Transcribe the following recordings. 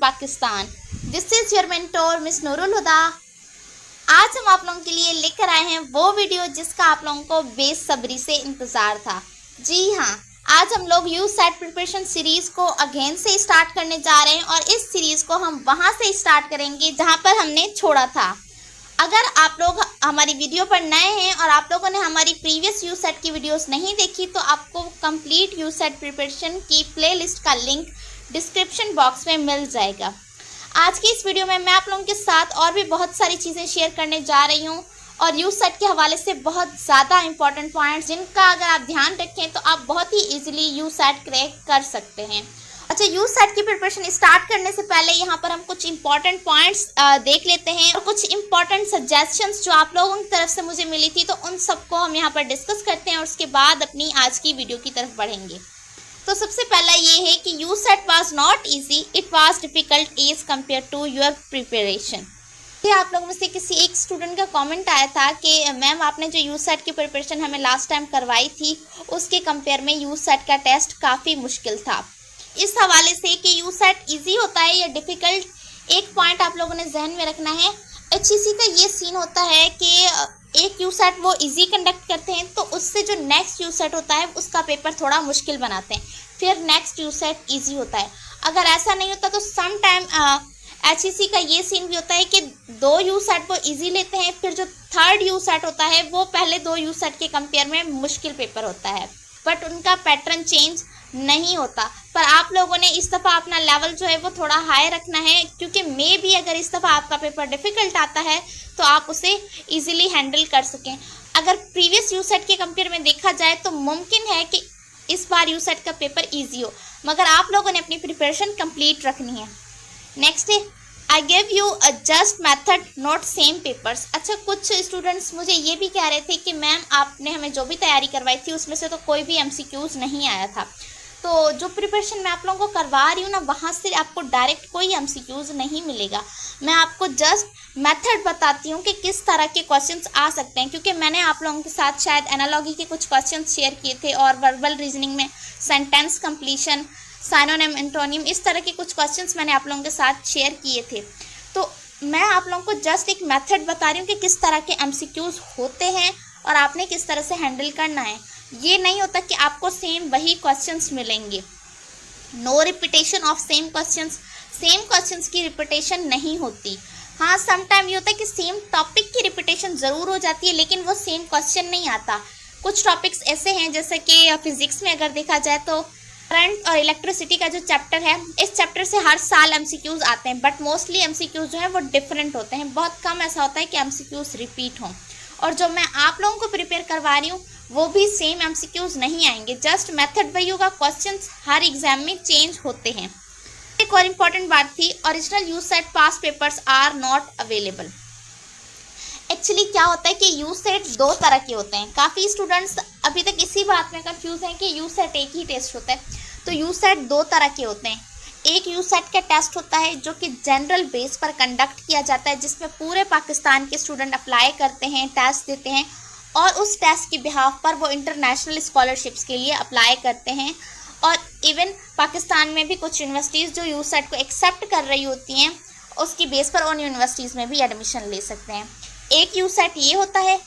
Pakistan. This is your mentor Miss Nurul Huda. आज हम आप लोगों के लिए लेकर आए हैं वो वीडियो जिसका आप लोगों को बेसब्री से इंतज़ार था। जी हाँ, आज हम लोग यूसेट प्रिपरेशन सीरीज़ को अगेन से स्टार्ट करने जा रहे हैं और इस सीरीज़ को हम वहाँ से स्टार्ट करेंगे जहाँ पर हमने छोड़ा था। अगर आप लोग हमारी वीडियो पर नए हैं और आप लोगों ने हमारी प्रीवियस यूसेट की वीडियोस नहीं देखी तो आपको कंप्लीट यूसेट प्रिपरेशन की प्लेलिस्ट का लिंक डिस्क्रिप्शन बॉक्स में मिल जाएगा। आज की इस वीडियो में मैं आप लोगों के साथ और भी बहुत सारी चीज़ें शेयर करने जा रही हूँ और यूसेट के हवाले से बहुत ज़्यादा इंपॉर्टेंट पॉइंट्स जिनका अगर आप ध्यान रखें तो आप बहुत ही ईजिली यूसेट क्रैक कर सकते हैं। अच्छा, यूसेट की प्रिपरेशन स्टार्ट करने से पहले यहाँ पर हम कुछ इंपॉर्टेंट पॉइंट्स देख लेते हैं और कुछ इंपॉर्टेंट सजेशंस जो आप लोगों की तरफ से मुझे मिली थी तो उन सबको हम यहाँ पर डिस्कस करते हैं और उसके बाद अपनी आज की वीडियो की तरफ बढ़ेंगे। तो सबसे पहला ये है कि USAT was not easy, it was difficult as compare to your preparation. ये आप लोगों में से किसी एक स्टूडेंट का कमेंट आया था कि मैम आपने जो यूसेट की प्रिपरेशन हमें लास्ट टाइम करवाई थी उसके कंपेयर में यूसेट का टेस्ट काफ़ी मुश्किल था। इस हवाले से कि यूसेट इजी होता है या डिफ़िकल्ट, एक पॉइंट आप लोगों ने जहन में रखना है। एचईसी का ये सीन होता है कि एक यूसेट वो इजी कंडक्ट करते हैं तो उससे जो नेक्स्ट यूसेट होता है उसका पेपर थोड़ा मुश्किल बनाते हैं, फिर नेक्स्ट यूसेट इजी होता है। अगर ऐसा नहीं होता तो सम टाइम एचईसी का ये सीन भी होता है कि दो यूसेट वो इजी लेते हैं, फिर जो थर्ड यूसेट होता है वो पहले दो यूसेट के कंपेयर में मुश्किल पेपर होता है, बट उनका पैटर्न चेंज नहीं होता। पर आप लोगों ने इस दफ़ा अपना लेवल जो है वो थोड़ा हाई रखना है, क्योंकि मे भी अगर इस दफ़ा आपका पेपर डिफ़िकल्ट आता है तो आप उसे इजीली हैंडल कर सकें। अगर प्रीवियस यूसेट के कंपेयर में देखा जाए तो मुमकिन है कि इस बार यूसेट का पेपर इजी हो, मगर आप लोगों ने अपनी प्रिपरेशन कंप्लीट रखनी है। नेक्स्ट है I give you a just method not same papers. अच्छा, कुछ स्टूडेंट्स मुझे ये भी कह रहे थे कि मैम आपने हमें जो भी तैयारी करवाई थी उसमें से तो कोई भी एमसीक्यूज़ नहीं आया था। तो जो प्रिपरेशन मैं आप लोगों को करवा रही हूँ ना, वहाँ से आपको डायरेक्ट कोई एमसीक्यूज़ नहीं मिलेगा। मैं आपको जस्ट मेथड बताती हूँ कि किस तरह के क्वेश्चंस आ सकते हैं, क्योंकि मैंने आप लोगों के साथ शायद एनालॉजी के कुछ क्वेश्चंस शेयर किए थे और वर्बल रीजनिंग में सेंटेंस कंप्लीशन, साइनोनिम, एंटोनिम, इस तरह के कुछ क्वेश्चंस मैंने आप लोगों के साथ शेयर किए थे। तो मैं आप लोगों को जस्ट एक मेथड बता रही हूँ कि किस तरह के एमसीक्यूज़ होते हैं और आपने किस तरह से हैंडल करना है। ये नहीं होता कि आपको सेम वही क्वेश्चंस मिलेंगे। No repetition of same questions की रिपीटेशन नहीं होती। हाँ, सम टाइम ये होता है कि सेम टॉपिक की रिपीटेशन ज़रूर हो जाती है लेकिन वो सेम क्वेश्चन नहीं आता। कुछ टॉपिक्स ऐसे हैं जैसे कि फिज़िक्स में अगर देखा जाए तो करंट और इलेक्ट्रिसिटी का जो चैप्टर है, इस चैप्टर से हर साल एमसीक्यूज़ आते हैं, बट मोस्टली एमसीक्यूज़ जो है वो डिफरेंट होते हैं। बहुत कम ऐसा होता है कि एमसीक्यूज़ रिपीट हों। और जो मैं आप लोगों को प्रिपेयर करवा रही हूँ वो भी सेम एमसीक्यूज़ नहीं आएंगे, जस्ट मेथड वही होगा, क्वेश्चंस हर एग्जाम में चेंज होते हैं। एक और इम्पॉर्टेंट बात थी, original USAT past papers are not available. Actually क्या होता है कि यूसेट दो तरह के होते हैं। काफ़ी स्टूडेंट्स अभी तक इसी बात में कंफ्यूज हैं कि यूसेट एक ही टेस्ट होता है। तो यूसेट दो तरह के होते हैं। एक यूसेट का टेस्ट होता है जो कि जनरल बेस पर कंडक्ट किया जाता है, जिसमें पूरे पाकिस्तान के स्टूडेंट अप्लाई करते हैं, टेस्ट देते हैं और उस टेस्ट की बिहाफ पर वो इंटरनेशनल स्कॉलरशिप्स के लिए अप्लाई करते हैं। और इवन पाकिस्तान में भी कुछ यूनिवर्सिटीज़ जो यूसेट को एक्सेप्ट कर रही होती हैं उसकी बेस पर उन यूनिवर्सिटीज़ में भी एडमिशन ले सकते हैं। एक यूसेट ये होता है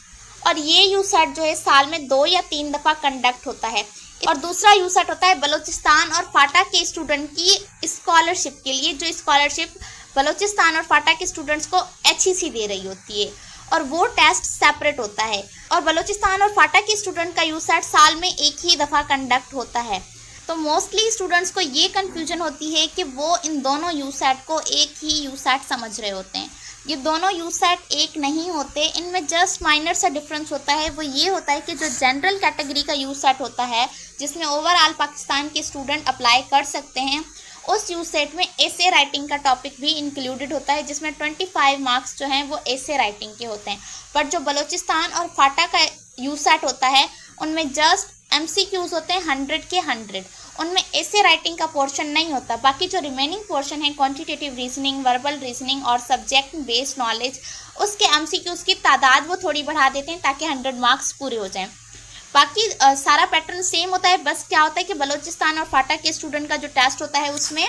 और ये यूसेट जो है साल में 2 या 3 दफ़ा कंडक्ट होता है। और दूसरा यूसेट होता है बलूचिस्तान और फाटा के स्टूडेंट की स्कॉलरशिप के लिए, जो स्कॉलरशिप बलूचिस्तान और फाटा के स्टूडेंट्स को एचईसी दे रही होती है और वो टेस्ट सेपरेट होता है। और बलूचिस्तान और फाटा के स्टूडेंट का यूसेट साल में एक ही दफ़ा कंडक्ट होता है। तो मोस्टली स्टूडेंट्स को ये कन्फ्यूजन होती है कि वो इन दोनों यूसेट को एक ही यूसेट समझ रहे होते हैं। ये दोनों यूसेट एक नहीं होते, इनमें जस्ट माइनर सा डिफरेंस होता है। वो ये होता है कि जो जनरल कैटेगरी का यूसेट होता है जिसमें ओवरऑल पाकिस्तान के स्टूडेंट अप्लाई कर सकते हैं, उस यूसेट में एसे राइटिंग का टॉपिक भी इंक्लूडेड होता है, जिसमें 25 मार्क्स जो हैं वो एसे राइटिंग के होते हैं। बट जो बलूचिस्तान और फाटा का यूसेट होता है उनमें जस्ट एमसीक्यूज़ होते हैं 100 के 100, उनमें एसे राइटिंग का पोर्शन नहीं होता। बाकी जो रिमेनिंग पोर्शन है क्वांटिटेटिव रीजनिंग, वर्बल रीजनिंग और सब्जेक्ट बेस्ड नॉलेज, उसके एमसीक्यूज़ की तादाद वो थोड़ी बढ़ा देते हैं ताकि 100 मार्क्स पूरे हो जाएं। बाकी सारा पैटर्न सेम होता है, बस क्या होता है कि बलूचिस्तान और फाटा के स्टूडेंट का जो टेस्ट होता है उसमें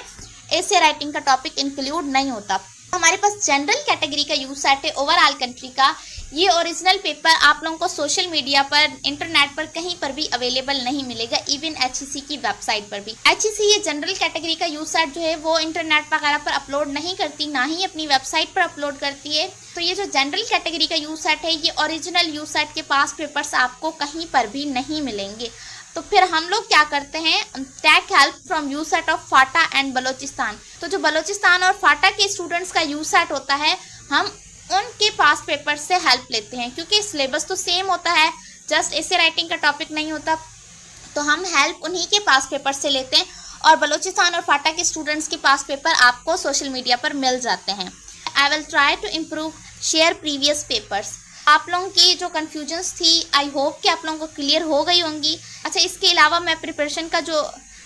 ऐसे राइटिंग का टॉपिक इंक्लूड नहीं होता। हमारे पास जनरल कैटेगरी का यूज सेट है ओवरऑल कंट्री का। ये ओरिजिनल पेपर आप लोगों को सोशल मीडिया पर, इंटरनेट पर कहीं पर भी अवेलेबल नहीं मिलेगा, इवन HEC की वेबसाइट पर भी। HEC ये जनरल कैटेगरी का यूज सेट जो है वो इंटरनेट वगैरह पर अपलोड नहीं करती, ना ही अपनी वेबसाइट पर अपलोड करती है। तो ये जो जनरल कैटेगरी का यूज सेट है, ये ओरिजिनल यूज सेट के पास पेपर्स आपको कहीं पर भी नहीं मिलेंगे। तो फिर हम लोग क्या करते हैं, take help from USAT of FATA and Balochistan. तो जो बलोचिस्तान और फाटा के स्टूडेंट्स का यूज सेट होता है, हम उनके पास पेपर से हेल्प लेते हैं, क्योंकि सिलेबस तो सेम होता है, जस्ट ऐसे राइटिंग का टॉपिक नहीं होता। तो हम हेल्प उन्हीं के पास पेपर से लेते हैं और बलोचिस्तान और फाटा के स्टूडेंट्स के पास पेपर आपको सोशल मीडिया पर मिल जाते हैं। I will try to improve share previous papers. आप लोगों की जो कन्फ्यूजन्स थी, आई होप कि आप लोगों को क्लियर हो गई होंगी। अच्छा, इसके अलावा मैं प्रिपरेशन का जो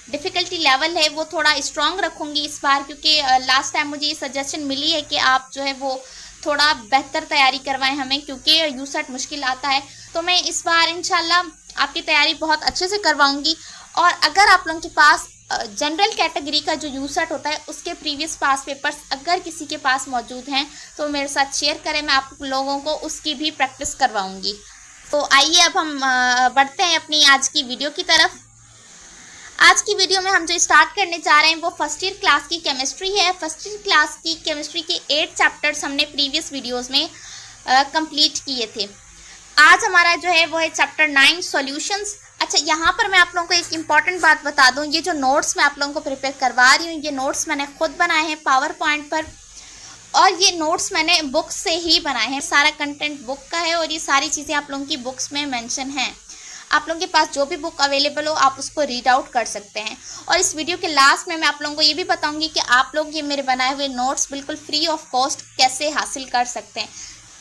डिफ़िकल्टी लेवल है वो थोड़ा स्ट्रॉन्ग रखूँगी इस बार, क्योंकि लास्ट टाइम मुझे ये सजेशन मिली है कि आप जो है वो थोड़ा बेहतर तैयारी करवाएं हमें, क्योंकि यूसेट मुश्किल आता है। तो मैं इस बार इंशाल्लाह आपकी तैयारी बहुत अच्छे से करवाऊँगी। और अगर आप लोगों के पास जनरल कैटेगरी का जो यूसेट होता है उसके प्रीवियस पास पेपर्स अगर किसी के पास मौजूद हैं तो मेरे साथ शेयर करें, मैं आप लोगों को उसकी भी प्रैक्टिस करवाऊँगी। तो आइए अब हम बढ़ते हैं अपनी आज की वीडियो की तरफ। आज की वीडियो में हम जो स्टार्ट करने जा रहे हैं वो फर्स्ट ईयर क्लास की केमिस्ट्री है। फर्स्ट ईयर क्लास की केमिस्ट्री के 8 चैप्टर्स हमने प्रीवियस वीडियोस में कंप्लीट किए थे। आज हमारा जो है वो है चैप्टर 9 सॉल्यूशंस। अच्छा, यहाँ पर मैं आप लोगों को एक इम्पॉर्टेंट बात बता दूँ, ये जो नोट्स मैं आप लोगों को प्रिपेयर करवा रही हूँ, ये नोट्स मैंने खुद बनाए हैं पावर पॉइंट पर, और ये नोट्स मैंने बुक से ही बनाए हैं। सारा कंटेंट बुक का है और ये सारी चीज़ें आप लोगों की बुक्स में मेंशन हैं। आप लोगों के पास जो भी बुक अवेलेबल हो आप उसको रीड आउट कर सकते हैं। और इस वीडियो के लास्ट में मैं आप लोगों को ये भी बताऊंगी कि आप लोग ये मेरे बनाए हुए नोट्स बिल्कुल फ्री ऑफ कॉस्ट कैसे हासिल कर सकते हैं।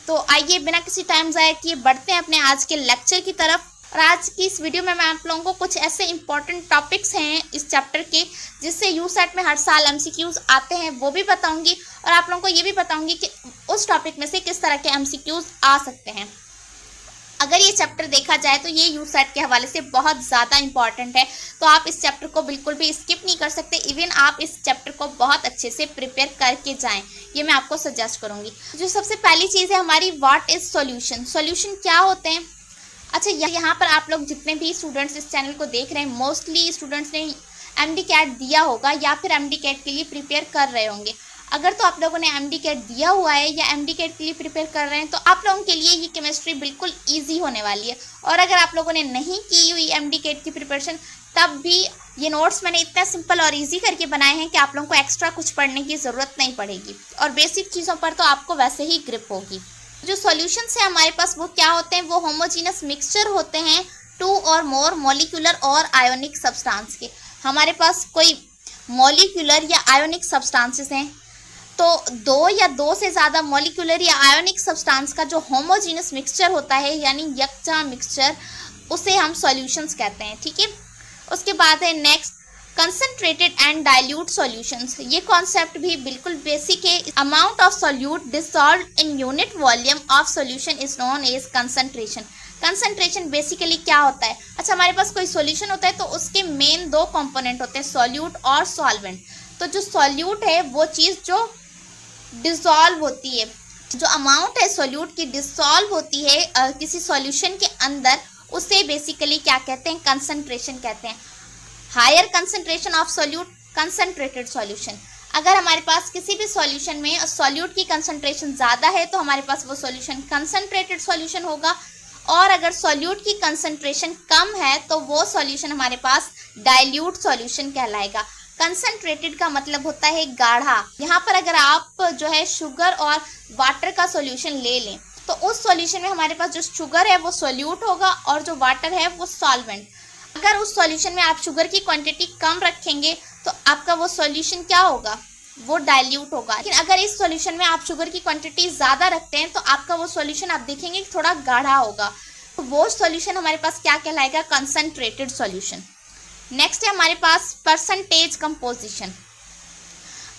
तो आइए बिना किसी टाइम ज़ाया किए बढ़ते हैं अपने आज के लेक्चर की तरफ। और आज की इस वीडियो में मैं आप लोगों को कुछ ऐसे इंपॉर्टेंट टॉपिक्स हैं इस चैप्टर के जिससे यूसेट में हर साल MCQs आते हैं वो भी बताऊंगी, और आप लोगों को ये भी बताऊंगी कि उस टॉपिक में से किस तरह के MCQs आ सकते हैं। अगर ये चैप्टर देखा जाए तो ये यूसेट के हवाले से बहुत ज़्यादा इंपॉर्टेंट है, तो आप इस चैप्टर को बिल्कुल भी स्किप नहीं कर सकते। इवन आप इस चैप्टर को बहुत अच्छे से प्रिपेयर करके जाएं, ये मैं आपको सजेस्ट करूँगी। जो सबसे पहली चीज़ है हमारी, व्हाट इज़ सॉल्यूशन। सॉल्यूशन क्या होते हैं? अच्छा, यहाँ पर आप लोग जितने भी स्टूडेंट्स इस चैनल को देख रहे हैं, मोस्टली स्टूडेंट्स ने MD कैट दिया होगा या फिर MD कैट के लिए प्रिपेयर कर रहे होंगे। अगर तो आप लोगों ने MD कैट दिया हुआ है या MD कैट के लिए प्रिपेयर कर रहे हैं तो आप लोगों के लिए ये केमिस्ट्री बिल्कुल ईजी होने वाली है। और अगर आप लोगों ने नहीं की हुई MD कैट की प्रिपरेशन, तब भी ये नोट्स मैंने इतना सिंपल और ईजी करके बनाए हैं कि आप लोगों को एक्स्ट्रा कुछ पढ़ने की ज़रूरत नहीं पड़ेगी, और बेसिक चीज़ों पर तो आपको वैसे ही ग्रिप होगी। जो सॉल्यूशंस है हमारे पास वो क्या होते हैं, वो होमोजीनस मिक्सचर होते हैं 2 और मोर मॉलिक्यूलर और आयोनिक सब्सटेंस के। हमारे पास कोई मॉलिक्यूलर या आयोनिक सब्सटेंसेस हैं तो 2 या 2 से ज़्यादा मॉलिक्यूलर या आयोनिक सब्सटेंस का जो होमोजीनस मिक्सचर होता है यानी यकजा मिक्सचर, उसे हम सॉल्यूशंस कहते हैं। ठीक है, उसके बाद है next concentrated and dilute solutions. ये कॉन्सेप्ट भी बिल्कुल बेसिक है। Amount of solute dissolved in unit volume of solution is known as concentration. Concentration basically क्या होता है? अच्छा, हमारे पास कोई सॉल्यूशन होता है तो उसके मेन 2 कंपोनेंट होते हैं, सॉल्यूट और सॉल्वेंट। तो जो सॉल्यूट है वो चीज़ जो डिसॉल्व होती है, जो अमाउंट है सॉल्यूट की डिसॉल्व होती है किसी सॉल्यूशन के अंदर, उसे बेसिकली क्या कहते हैं? कंसंट्रेशन कहते हैं। Higher concentration of solute concentrated solution. अगर हमारे पास किसी भी सॉल्यूशन में सॉल्यूट की कंसंट्रेशन ज़्यादा है तो हमारे पास वो सॉल्यूशन कंसंट्रेटेड सॉल्यूशन होगा, और अगर सॉल्यूट की कंसंट्रेशन कम है तो वो सॉल्यूशन हमारे पास डाइल्यूट सॉल्यूशन कहलाएगा। कंसंट्रेटेड का मतलब होता है गाढ़ा। यहाँ पर अगर आप जो है शुगर और वाटर का सॉल्यूशन ले लें तो उस सॉल्यूशन में हमारे पास जो शुगर है वो सॉल्यूट होगा और जो वाटर है वो सॉल्वेंट। अगर उस सॉल्यूशन में आप शुगर की क्वांटिटी कम रखेंगे तो आपका वो सॉल्यूशन क्या होगा? वो डाइल्यूट होगा। लेकिन अगर इस सॉल्यूशन में आप शुगर की क्वांटिटी ज़्यादा रखते हैं तो आपका वो सॉल्यूशन आप देखेंगे थोड़ा गाढ़ा होगा, तो वो सॉल्यूशन हमारे पास क्या कहलाएगा? Concentrated solution. नेक्स्ट है हमारे पास percentage composition.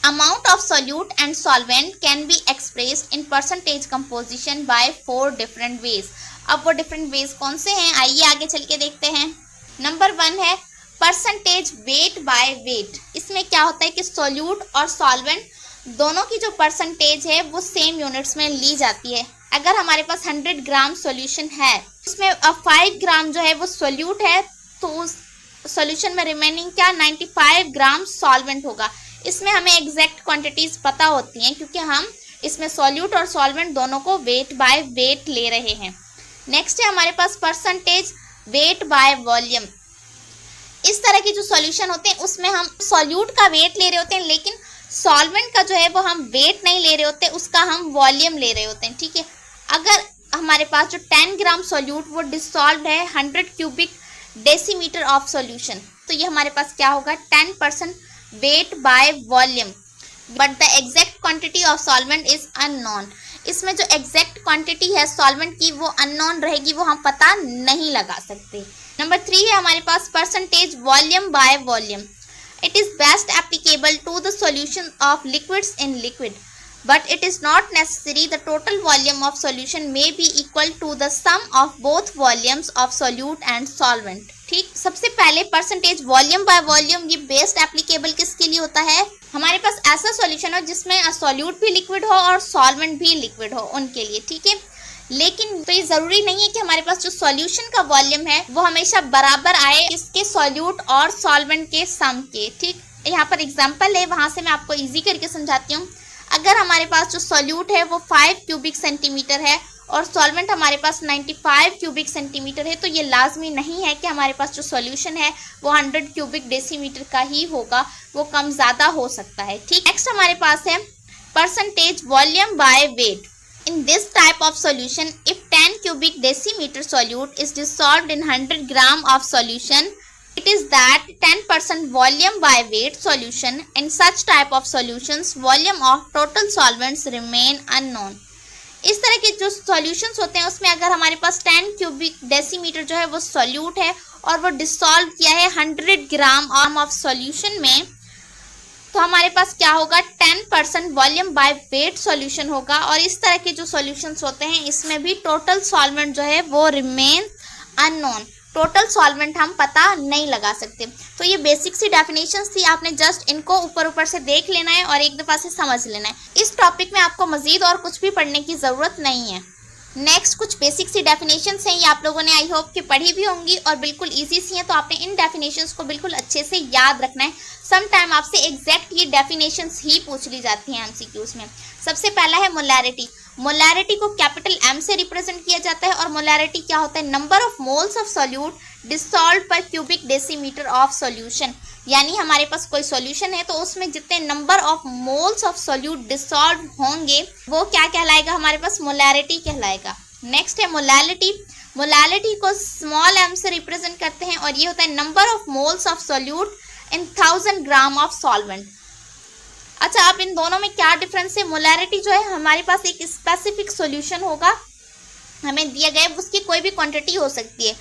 Amount of solute and solvent can be expressed in percentage composition by 4 different ways. अब वो डिफरेंट वेज कौन से हैं, आइए आगे चल के देखते हैं। नंबर 1 है परसेंटेज वेट बाय वेट। इसमें क्या होता है कि सॉल्यूट और सॉल्वेंट दोनों की जो परसेंटेज है वो सेम यूनिट्स में ली जाती है। अगर हमारे पास 100 ग्राम सॉल्यूशन है, उसमें 5 ग्राम जो है वो सॉल्यूट है, तो उस सॉल्यूशन में रिमेनिंग क्या 95 ग्राम सॉल्वेंट होगा। इसमें हमें एग्जैक्ट क्वांटिटीज पता होती हैं क्योंकि हम इसमें सॉल्यूट और सॉल्वेंट दोनों को वेट बाय वेट ले रहे हैं। नेक्स्ट है हमारे पास परसेंटेज वेट बाय वॉल्यूम। इस तरह के जो सॉल्यूशन होते हैं उसमें हम सॉल्यूट का वेट ले रहे होते हैं, लेकिन सॉल्वेंट का जो है वो हम वेट नहीं ले रहे होते, उसका हम वॉल्यूम ले रहे होते हैं। ठीक है, अगर हमारे पास जो 10 ग्राम सॉल्यूट वो डिसॉल्व है 100 क्यूबिक डेसीमीटर ऑफ सॉल्यूशन, तो ये हमारे पास क्या होगा 10% weight by volume, but the exact quantity of solvent is unknown. इसमें जो एग्जैक्ट क्वांटिटी है सॉल्वेंट की वो अननोन रहेगी, वो हम पता नहीं लगा सकते। नंबर 3 है हमारे पास percentage volume by volume. It is best applicable to the solution of liquids in liquid, but it is not necessary. The total volume of solution may be equal to the sum of both volumes of solute and solvent. ठीक, सबसे पहले percentage volume by volume ये best applicable किसके लिए होता है? हमारे पास ऐसा सॉल्यूशन हो जिसमें सॉल्यूट भी लिक्विड हो और सॉल्वेंट भी लिक्विड हो, उनके लिए। ठीक है, लेकिन तो ये जरूरी नहीं है कि हमारे पास जो सॉल्यूशन का वॉल्यूम है वो हमेशा बराबर आए इसके सॉल्यूट और सॉल्वेंट के सम के। ठीक, यहाँ पर एग्जांपल है, वहां से मैं आपको इजी करके समझाती हूँ। अगर हमारे पास जो सॉल्यूट है वो 5 क्यूबिक सेंटीमीटर है और सॉल्वेंट हमारे पास 95 क्यूबिक सेंटीमीटर है, तो ये लाजमी नहीं है कि हमारे पास जो सॉल्यूशन है वो 100 क्यूबिक डेसीमीटर का ही होगा, वो कम ज़्यादा हो सकता है। ठीक, नेक्स्ट हमारे पास है percentage volume by weight. In this type of solution, if 10 cubic decimeter solute is dissolved in 100 gram of solution, it is that 10% volume by weight solution. In such type of solutions, volume of total solvents remain unknown. इस तरह के जो solutions होते हैं उसमें अगर हमारे पास 10 cubic decimetre जो है वो सॉल्यूट है और वो डिसॉल्व किया है 100 ग्राम ऑफ सॉल्यूशन में, तो हमारे पास क्या होगा 10% वॉल्यूम बाय वेट सॉल्यूशन होगा। और इस तरह के जो सॉल्यूशंस होते हैं इसमें भी टोटल सॉल्वेंट जो है वो रिमेन अननोन, टोटल सॉल्वेंट हम पता नहीं लगा सकते। तो ये बेसिक सी डेफिनेशंस थी, आपने जस्ट इनको ऊपर ऊपर से देख लेना है और एक दफ़ा से समझ लेना है। इस टॉपिक में आपको मज़ीद और कुछ भी पढ़ने की ज़रूरत नहीं है। नेक्स्ट कुछ बेसिक सी डेफिनेशंस हैं, ये आप लोगों ने आई होप कि पढ़ी भी होंगी और बिल्कुल इजी सी हैं, तो आपने इन डेफिनेशंस को बिल्कुल अच्छे से याद रखना है। सम टाइम आपसे एग्जैक्ट ये डेफिनेशंस ही पूछ ली जाती हैं एमसीक्यूज में। सबसे पहला है मोलैरिटी। मोलैरिटी को कैपिटल एम से रिप्रेजेंट किया जाता है और मोलैरिटी क्या होता है? Number of moles of solute dissolved पर क्यूबिक डेसीमीटर ऑफ सॉल्यूशन। यानी हमारे पास कोई सॉल्यूशन है तो उसमें जितने number of moles of solute dissolve होंगे वो क्या कहलाएगा? हमारे पास मोलैरिटी कहलाएगा। नेक्स्ट है मोलैलिटी। मोलैलिटी को स्मॉल एम से रिप्रेजेंट करते हैं और ये होता है number of moles of solute in 1000 gram of solvent. अच्छा, अब इन दोनों में क्या डिफरेंस है? मोलैरिटी जो है हमारे पास एक स्पेसिफिक सॉल्यूशन होगा, हमें दिया गया है, उसकी कोई भी क्वांटिटी हो सकती है,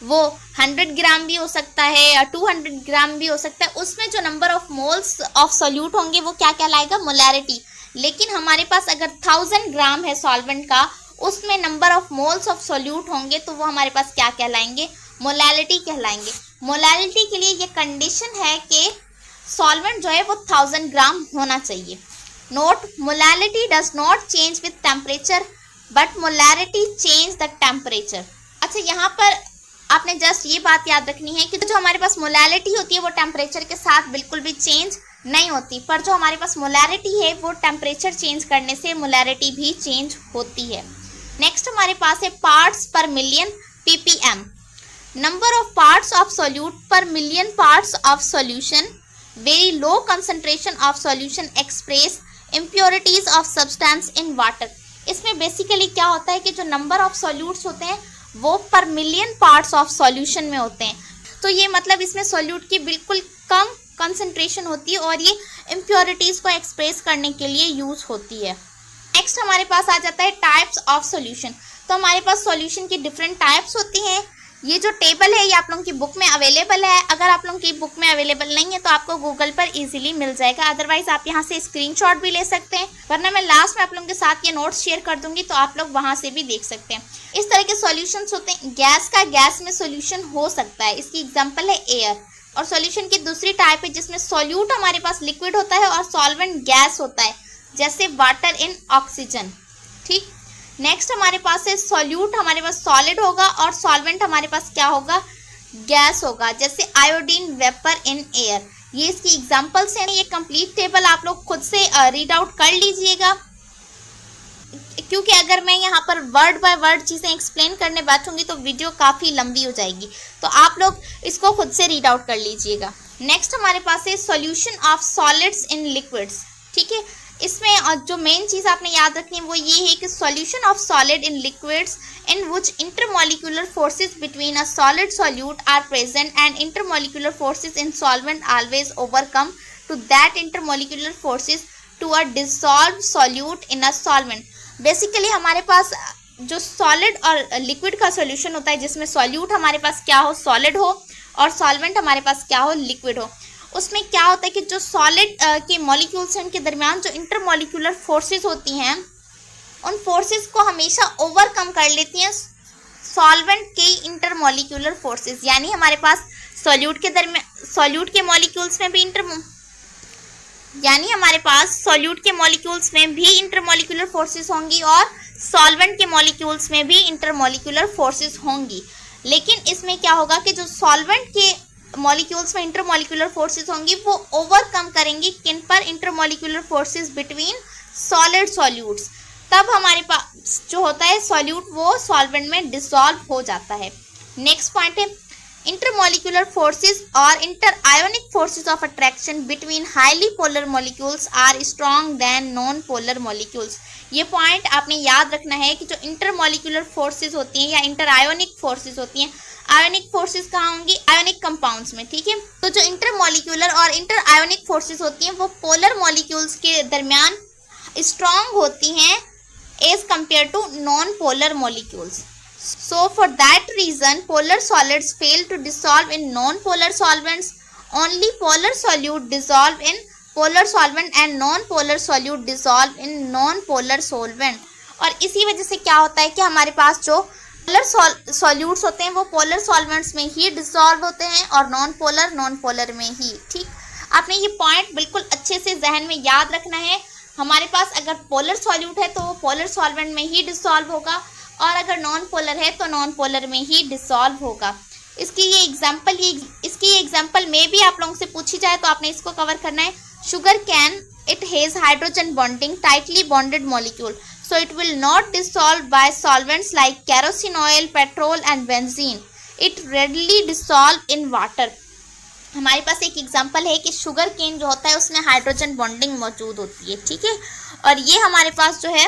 वो 100 ग्राम भी हो सकता है या 200 ग्राम भी हो सकता है। उसमें जो number of moles of solute होंगे वो क्या कहलाएगा? मोलैरिटी। लेकिन हमारे पास अगर 1000 ग्राम है सॉल्वेंट का, उसमें number of moles of solute होंगे तो वो हमारे पास क्या कहलाएंगे? मोलैलिटी कहलाएंगे। मोलैलिटी के लिए ये कंडीशन है कि सॉल्वेंट जो है वो 1000 ग्राम होना चाहिए। Note, molality does not change with temperature but molarity change the temperature. अच्छा, यहाँ पर आपने जस्ट ये बात याद रखनी है कि जो हमारे पास मोलैलिटी होती है वो टेम्परेचर के साथ बिल्कुल भी चेंज नहीं होती, पर जो हमारे पास मोलैरिटी है वो टेम्परेचर चेंज करने से मोलैरिटी भी चेंज होती है। नेक्स्ट हमारे पास है parts per million ppm। Number of parts of solute per million parts of solution. Very low concentration of solution express impurities of substance in water. इसमें बेसिकली क्या होता है कि जो नंबर ऑफ सॉल्यूट्स होते हैं वो पर मिलियन पार्ट्स ऑफ सॉल्यूशन में होते हैं, तो ये मतलब इसमें सॉल्यूट की बिल्कुल कम कंसंट्रेशन होती है और ये इम्प्योरिटीज़ को एक्सप्रेस करने के लिए यूज़ होती है। नेक्स्ट हमारे पास आ जाता है टाइप्स ऑफ सॉल्यूशन। तो हमारे पास सॉल्यूशन की डिफरेंट टाइप्स होती हैं। ये जो टेबल है ये आप लोगों की बुक में अवेलेबल है, अगर आप लोगों की बुक में अवेलेबल नहीं है तो आपको गूगल पर इजीली मिल जाएगा, अदरवाइज आप यहाँ से स्क्रीनशॉट भी ले सकते हैं, वरना मैं लास्ट में आप लोगों के साथ ये नोट्स शेयर कर दूंगी तो आप लोग वहाँ से भी देख सकते हैं। इस तरह के सॉल्यूशंस होते हैं। गैस का गैस में सॉल्यूशन हो सकता है, इसकी एग्जांपल है एयर। और सॉल्यूशन की दूसरी टाइप है जिसमें सॉल्यूट हमारे पास लिक्विड होता है और सॉल्वेंट गैस होता है, जैसे वाटर इन ऑक्सीजन। ठीक, नेक्स्ट हमारे पास है सॉल्यूट हमारे पास सॉलिड होगा और सॉल्वेंट हमारे पास क्या होगा, गैस होगा, जैसे आयोडीन वेपर इन एयर। ये इसकी एग्जांपल्स हैं। ये कंप्लीट टेबल आप लोग खुद से रीड आउट कर लीजिएगा, क्योंकि अगर मैं यहाँ पर वर्ड बाय वर्ड चीज़ें एक्सप्लेन करने बैठूंगी तो वीडियो काफ़ी लंबी हो जाएगी, तो आप लोग इसको खुद से रीड आउट कर लीजिएगा। नेक्स्ट हमारे पास है solution of solids in liquids. ठीक है, इसमें जो मेन चीज़ आपने याद रखनी है वो ये है कि solution of solid in liquids in which intermolecular forces between a solid solute are present and intermolecular forces in solvent always overcome to that intermolecular forces to a dissolved solute in a solvent। Basically हमारे पास जो solid और liquid का solution होता है जिसमें solute हमारे पास क्या हो, सॉलिड हो, और सॉल्वेंट हमारे पास क्या हो, लिक्विड हो, उसमें क्या होता है कि जो सॉलिड के मॉलिक्यूल्स हैं उनके दरमियान जो इंटरमॉलिक्यूलर फोर्सेस होती हैं उन फोर्सेस को हमेशा ओवरकम कर लेती हैं सॉल्वेंट के इंटरमॉलिक्यूलर फोर्सेस। यानी हमारे पास सॉल्यूट के दरमियान सॉल्यूट के मॉलिक्यूल्स में भी इंटरमॉलिक्यूलर फोर्सेस होंगी और सॉल्वेंट के मॉलिक्यूल्स में भी इंटरमॉलिक्यूलर फोर्सेस होंगी। लेकिन इसमें क्या होगा कि जो सॉल्वेंट के मॉलिक्यूल्स में इंटरमॉलिक्यूलर फोर्सेस होंगी वो ओवरकम करेंगी किन पर, intermolecular forces between solid solutes. तब हमारे पास जो होता है सॉल्यूट वो सॉल्वेंट में डिसॉल्व हो जाता है। नेक्स्ट पॉइंट है इंटरमॉलिक्यूलर फोर्सेस और inter ionic forces of attraction between highly polar molecules are strong than non polar molecules. ये पॉइंट आपने याद रखना है कि जो इंटरमॉलिक्यूलर फोर्सेस होती हैं या इंटर आयोनिक फोर्सेस होती हैं, आयोनिक फोर्सेस कहाँ होंगी, आयोनिक कंपाउंड्स में। ठीक है, तो जो इंटरमॉलिक्यूलर और इंटर आयोनिक फोर्सेस होती हैं वो पोलर मॉलिक्यूल्स के दरमियान स्ट्रॉन्ग होती हैं as compared to non-polar molecules. So for that reason polar solids fail to dissolve in non-polar solvents. Only polar solute dissolve in polar solvent and non-polar solute dissolve in non-polar solvent। और इसी वजह से क्या होता है कि हमारे पास जो पोलर सॉल्यूट्स होते हैं वो पोलर सॉल्वेंट्स में ही डिसॉल्व होते हैं और नॉन पोलर में ही। ठीक, आपने ये पॉइंट बिल्कुल अच्छे से जहन में याद रखना है। हमारे पास अगर पोलर सॉल्यूट है तो वो पोलर सॉल्वेंट में ही डिसॉल्व होगा और अगर नॉन पोलर है तो नॉन पोलर में ही डिसॉल्व होगा। इसकी ये एग्जांपल में भी आप लोगों से पूछी जाए तो आपने इसको कवर करना है। Sugar can it has hydrogen bonding tightly bonded molecule so it will not dissolve by solvents like kerosene oil, petrol and benzene. It readily dissolve in water. हमारे पास एक एग्जांपल है कि शुगर केन जो होता है उसमें हाइड्रोजन बॉन्डिंग मौजूद होती है। ठीक है, और ये हमारे पास जो है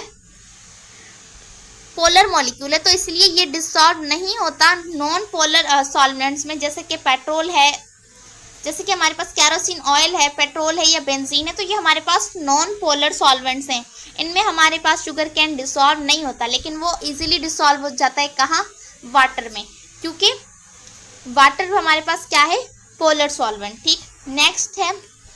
पोलर मॉलिक्यूल है तो इसलिए ये डिसॉल्व नहीं होता नॉन पोलर सॉल्वेंट्स में, जैसे कि पेट्रोल है, जैसे कि हमारे पास केरोसिन ऑयल है, पेट्रोल है या बेंजीन है, तो ये हमारे पास नॉन पोलर सॉल्वेंट्स हैं। इनमें हमारे पास शुगर कैन डिसॉल्व नहीं होता, लेकिन वो इजीली डिसॉल्व हो जाता है कहाँ, वाटर में, क्योंकि वाटर हमारे पास क्या है, पोलर सॉल्वेंट। ठीक, नेक्स्ट है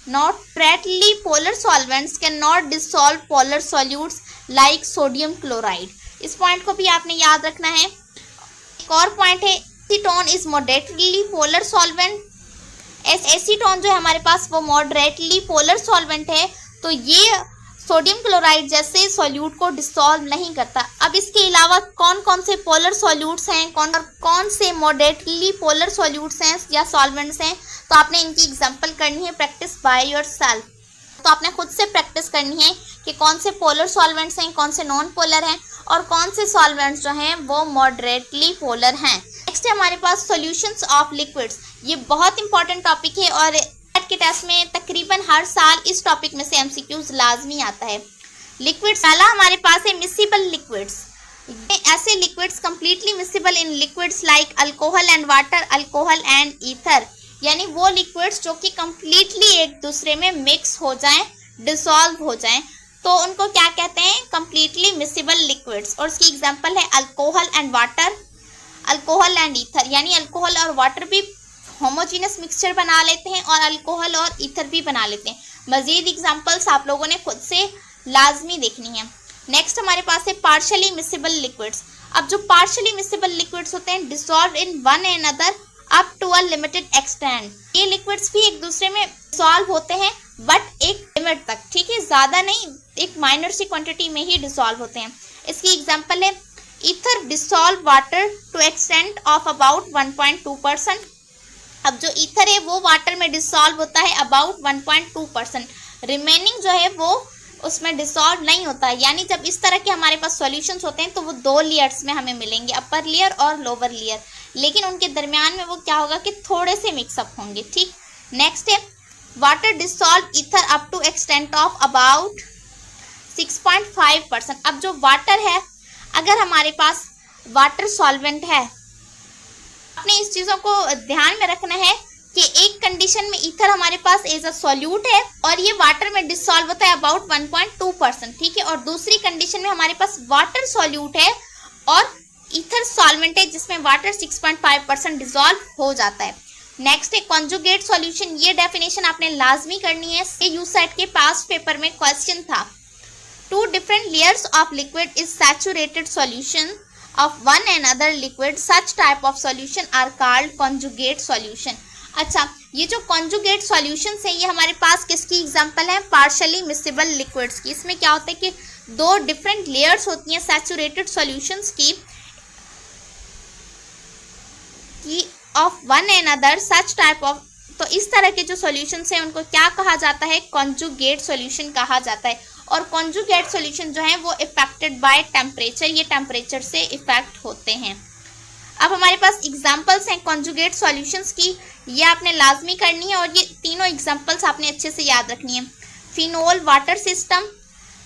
not readily polar solvents can not dissolve polar solutes like sodium chloride. इस पॉइंट को भी आपने याद रखना है। एक और पॉइंट है acetone is moderately polar solvent. Acetone जो है हमारे पास वो मॉडरेटली पोलर सॉल्वेंट है, तो ये सोडियम क्लोराइड जैसे सॉल्यूट को डिसॉल्व नहीं करता। अब इसके अलावा कौन कौन से पोलर सॉल्यूट्स हैं, कौन से मॉडरेटली पोलर सॉल्यूट्स हैं या सॉल्वेंट्स हैं, तो आपने इनकी एग्जांपल करनी है प्रैक्टिस बाय योरसेल्फ। तो आपने खुद से प्रैक्टिस करनी है कि कौन से पोलर सॉल्वेंट्स हैं, कौन से नॉन पोलर हैं और कौन से सॉल्वेंट्स जो हैं वो मॉडरेटली पोलर हैं। नेक्स्ट है हमारे पास सॉल्यूशंस ऑफ लिक्विड्स। ये बहुत इंपॉर्टेंट टॉपिक है और के टेस्ट में तकरीबन हर साल इस टॉपिक में से एमसीक्यूज लाजमी आता है। लिक्विड्स, पहला हमारे पास है मिसिबल लिक्विड्स। ऐसे liquids completely miscible in liquids like alcohol and water, alcohol and ether, यानी वो लिक्विड्स जो कि कंप्लीटली एक दूसरे में मिक्स हो जाएं, डिसॉल्व हो जाएं, तो उनको क्या कहते हैं, कंप्लीटली मिसिबल लिक्विड्स। और उसकी एग्जांपल है alcohol and water, alcohol and ether, यानी अल्कोहल और वाटर भी होमोजीनस मिक्सचर बना लेते हैं और अल्कोहल और ईथर भी बना लेते हैं। मजीद एग्जांपल्स आप लोगों ने खुद से लाजमी देखनी है। नेक्स्ट हमारे पास है पार्शियली मिसिबल लिक्विड्स। अब जो पार्शियली मिसिबल लिक्विड्स होते हैं dissolve in one another up to a limited extent. ये लिक्विड्स भी एक दूसरे में डिसॉल्व होते हैं बट एक लिमिट तक, ठीक है, ज्यादा नहीं, एक माइनर सी क्वांटिटी में ही डिसॉल्व होते हैं। इसकी एग्जांपल है ether dissolve water to extent of about 1.2%। अब जो ईथर है वो वाटर में डिसॉल्व होता है अबाउट 1.2%, रिमेनिंग जो है वो उसमें डिसॉल्व नहीं होता है। यानी जब इस तरह के हमारे पास सॉल्यूशंस होते हैं तो वो दो लेयर्स में हमें मिलेंगे, अपर लेयर और लोअर लेयर, लेकिन उनके दरमियान में वो क्या होगा कि थोड़े से मिक्सअप होंगे, ठीक। नेक्स्ट है water dissolve ether up to extent of about 6.5%। अब जो वाटर है, अगर हमारे पास वाटर सॉल्वेंट है, आपने इस चीज़ों को ध्यान में रखना है कि एक कंडीशन में ईथर हमारे पास एज अ सॉल्यूट है और ये वाटर में डिसॉल्व होता है अबाउट 1.2%, ठीक है, और दूसरी कंडीशन में हमारे पास वाटर सॉल्यूट है और ईथर सॉल्वेंट है जिसमें वाटर 6.5% डिसॉल्व हो जाता है। नेक्स्ट है कॉन्जुगेट सॉल्यूशन। ये डेफिनेशन आपने लाजमी करनी है, ये यूसेट के पास्ट पेपर में क्वेश्चन था। Two different layers of liquid is saturated solution of one another liquid, such type of solution are called conjugate solution। अच्छा, ये जो conjugate solutions है ये हमारे पास किसकी एग्जांपल है? partially miscible liquids की। इसमें क्या होता है कि दो different layers होती हैं saturated solutions की of one another such type of, तो इस तरह के जो solutions हैं उनको क्या कहा जाता है? conjugate solution कहा जाता है। और कॉन्जुगेट सॉल्यूशन जो है वो इफेक्टेड बाय टेम्परेचर, ये टेम्परेचर से इफेक्ट होते हैं। अब हमारे पास एग्जांपल्स हैं कॉन्जुगेट सॉल्यूशंस की, ये आपने लाजमी करनी है और ये तीनों एग्जांपल्स आपने अच्छे से याद रखनी है। Phenol water system,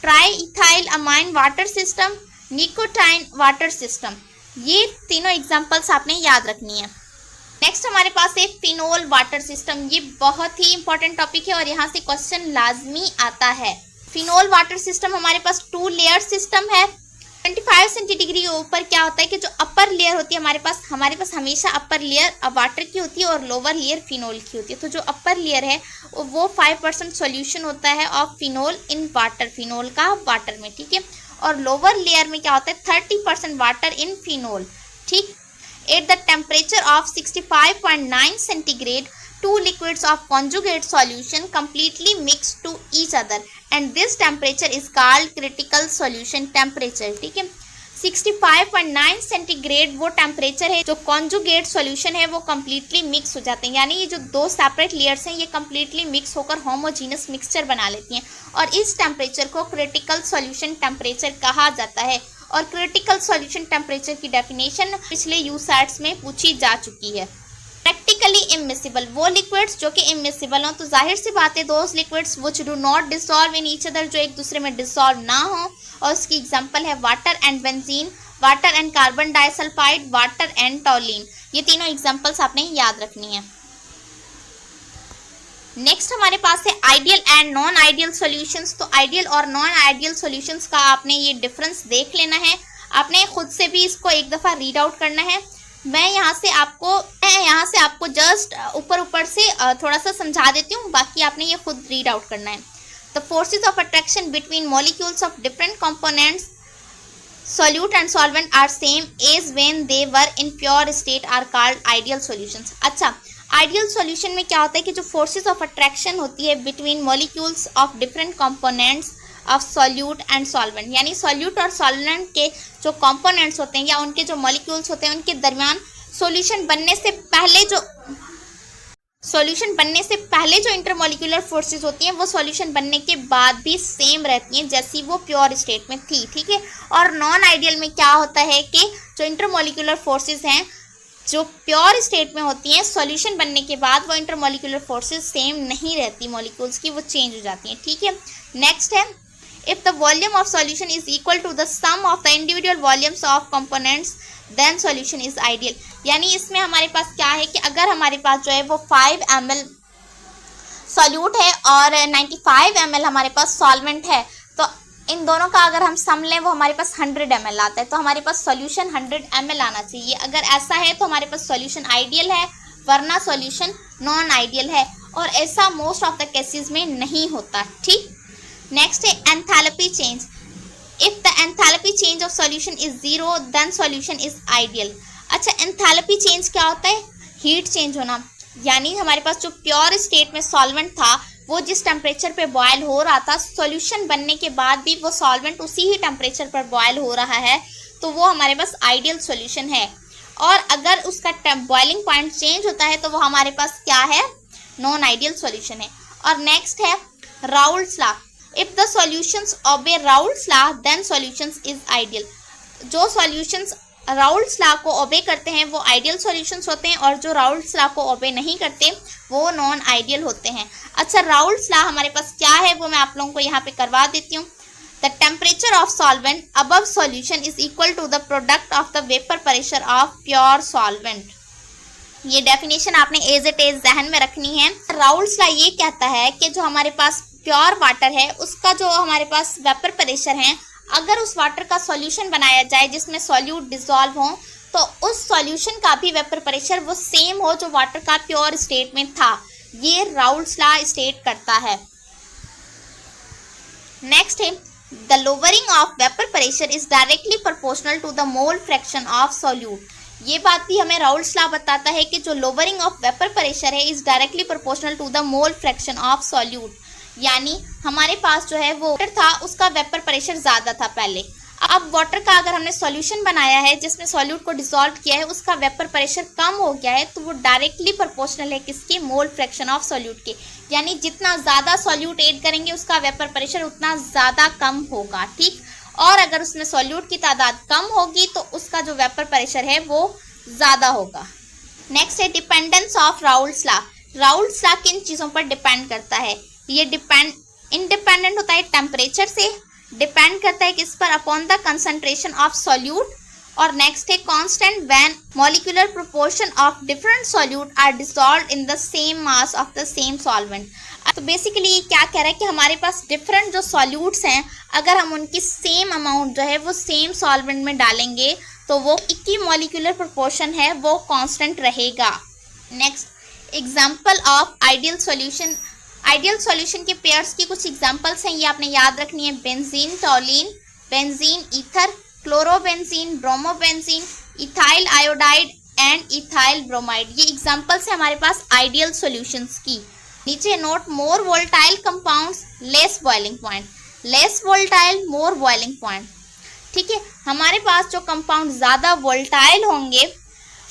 try ethyl amine water system, nicotine water system, ये तीनों एग्जांपल्स आपने याद रखनी है। नेक्स्ट हमारे पास है फिनोल वाटर सिस्टम। ये बहुत ही इंपॉर्टेंट टॉपिक है और यहाँ से क्वेश्चन लाजमी आता है। फिनोल वाटर सिस्टम हमारे पास 2 लेयर सिस्टम है। 25 सेंटीग्रेड के ऊपर क्या होता है कि जो अपर लेयर होती है हमारे पास हमेशा अपर लेयर वाटर की होती है और लोअर लेयर फिनोल की होती है। तो जो अपर लेयर है वो 5% सॉल्यूशन होता है of phenol in water, phenol का वाटर में, ठीक है, और लोअर लेयर में क्या होता है 30% वाटर इन फिनोल, ठीक। At the temperature of 65.9 centigrade, two liquids of conjugate solution completely mix to each other and this temperature is called critical solution temperature, ठीक है। 65.9 सेंटीग्रेड वो टेम्परेचर है जो कॉन्जुगेट सॉल्यूशन है वो कम्प्लीटली मिक्स हो जाते हैं, यानी ये जो दो सेपरेट लेयर्स हैं ये कम्प्लीटली मिक्स होकर होमोजीनस मिक्सचर बना लेती हैं और इस टेम्परेचर को क्रिटिकल सॉल्यूशन टेम्परेचर कहा जाता है। और क्रिटिकल सॉल्यूशन टेम्परेचर की डेफिनेशन पिछले यूसेट्स में पूछी जा चुकी है। प्रैक्टिकली इमिसिबल, वो लिक्विड्स जो कि इमिसिबल हों, तो जाहिर सी बात है those liquids which do not dissolve in each other, जो एक दूसरे में डिसॉल्व ना हो, और उसकी एग्जांपल है water and benzene, water and carbon disulphide, water and टॉलिन। ये तीनों एग्जांपल्स आपने याद रखनी है। नेक्स्ट हमारे पास है ideal and non ideal solutions. तो आइडियल और नॉन आइडियल सॉल्यूशंस का आपने ये डिफरेंस देख लेना है, आपने खुद से भी इसको एक दफ़ा रीड आउट करना है। मैं यहाँ से आपको जस्ट ऊपर से थोड़ा सा समझा देती हूँ, बाकी आपने ये खुद रीड आउट करना है। The forces of attraction between molecules of different components solute and solvent are same as when they were in pure state are called ideal solutions। अच्छा, आइडियल सॉल्यूशन में क्या होता है कि जो फोर्सेस ऑफ अट्रैक्शन होती है between molecules of different components of solute and solvent, यानी सॉल्यूट और सॉल्वेंट के जो कंपोनेंट्स होते हैं या उनके जो मॉलिक्यूल्स होते हैं उनके दरमियान सॉल्यूशन बनने से पहले जो इंटरमॉलिक्यूलर फोर्सेस होती हैं वो सॉल्यूशन बनने के बाद भी सेम रहती हैं जैसी वो प्योर स्टेट में थी, ठीक है। और नॉन आइडियल में क्या होता है कि जो इंटरमॉलिक्यूलर फोर्सेस हैं जो प्योर स्टेट में होती हैं, सॉल्यूशन बनने के बाद वो इंटरमॉलिक्यूलर फोर्सेस सेम नहीं रहती मॉलिक्यूल्स की, वो चेंज हो जाती हैं, ठीक है। नेक्स्ट है if the volume of solution is equal to the sum of the individual volumes of components then solution is ideal. यानी इसमें हमारे पास क्या है कि अगर हमारे पास जो है वो 5 ml सॉल्यूट है और 95 ml हमारे पास सॉल्वेंट है, तो इन दोनों का अगर हम सम लें वो हमारे पास 100 ml आता है, तो हमारे पास सॉल्यूशन 100 ml आना चाहिए। अगर ऐसा है तो हमारे पास सॉल्यूशन आइडियल है, वरना सॉल्यूशन नॉन आइडियल है, और ऐसा मोस्ट ऑफ द केसेस में नहीं होता, ठीक। नेक्स्ट है enthalpy change. If the enthalpy change of solution is 0 then solution is ideal. अच्छा, एंथैल्पी चेंज क्या होता है हीट चेंज होना, यानी हमारे पास जो प्योर स्टेट में सॉल्वेंट था वो जिस टेम्परेचर पे बॉयल हो रहा था, सॉल्यूशन बनने के बाद भी वो सॉल्वेंट उसी ही टेम्परेचर पर बॉयल हो रहा है, तो वो हमारे पास आइडियल सॉल्यूशन है। और अगर उसका बॉइलिंग पॉइंट चेंज होता है तो वो हमारे पास क्या है, नॉन आइडियल सॉल्यूशन है। और नेक्स्ट है Raoult's law. If the solutions obey Raoult's law then solutions is ideal. जो सॉल्यूशंस राउल्ट्स लॉ को ओबे करते हैं वो आइडियल सॉल्यूशंस होते हैं, और जो राउल्ट्स लॉ को ओबे नहीं करते वो नॉन आइडियल होते हैं। अच्छा, राउल्ट्स लॉ हमारे पास क्या है वो मैं आप लोगों को यहाँ पे करवा देती हूँ। The temperature of solvent above solution is equal to the product of the vapour pressure of pure solvent. ये डेफिनेशन आपने एज इट इज जहन में रखनी है। राउल्ट्स लॉ ये कहता है कि जो हमारे पास प्योर वाटर है उसका जो हमारे पास वेपर प्रेशर है, अगर उस वाटर का सॉल्यूशन बनाया जाए जिसमें सॉल्यूट डिसॉल्व हो, तो उस सॉल्यूशन का भी वेपर प्रेशर वो सेम हो जो वाटर का प्योर स्टेट में था। ये राउल्ट्स लॉ स्टेट करता है। नेक्स्ट है the lowering of vapour pressure is directly proportional to the mole fraction of solute. ये बात भी हमें राउल्ट्स लॉ बताता है कि जो लोअरिंग ऑफ वेपर प्रेशर है is directly proportional to the mole fraction of solute, यानी हमारे पास जो है वो वाटर था उसका वेपर प्रेशर ज़्यादा था पहले। अब वाटर का अगर हमने सॉल्यूशन बनाया है जिसमें सॉल्यूट को डिसॉल्व किया है, उसका वेपर प्रेशर कम हो गया है, तो वो डायरेक्टली प्रोपोर्शनल है किसके, मोल फ्रैक्शन ऑफ सॉल्यूट के। यानी जितना ज़्यादा सॉल्यूट ऐड करेंगे उसका वेपर प्रेशर उतना ज़्यादा कम होगा, ठीक। और अगर उसमें सॉल्यूट की तादाद कम होगी तो उसका जो वेपर प्रेशर है वो ज़्यादा होगा। नेक्स्ट है dependence of Raoult's law. Raoult's law किन चीज़ों पर डिपेंड करता है, ये इंडिपेंडेंट होता है टेम्परेचर से, डिपेंड करता है किस पर, upon the concentration of solute. और नेक्स्ट है constant when molecular proportion of different solute are dissolved in the same mass of the same solvent. तो बेसिकली ये क्या कह रहा है कि हमारे पास डिफरेंट जो सॉल्यूट्स हैं, अगर हम उनकी सेम अमाउंट जो है वो सेम सॉल्वेंट में डालेंगे तो वो इक्की मॉलिक्यूलर प्रोपोर्शन है वो कांस्टेंट रहेगा। Next example of ideal solution. Ideal solution के पेयर्स की कुछ एग्जांपल्स हैं, ये आपने याद रखनी है। Benzene टॉलिन, benzene ether, chlorobenzene, bromobenzene, ethyl iodide and ethyl bromide. ये एग्जांपल्स हैं हमारे पास आइडियल सॉल्यूशंस की। नीचे नोट मोर volatile compounds less boiling point, less volatile मोर बॉइलिंग पॉइंट, ठीक है। हमारे पास जो कंपाउंड ज़्यादा वोलेटाइल होंगे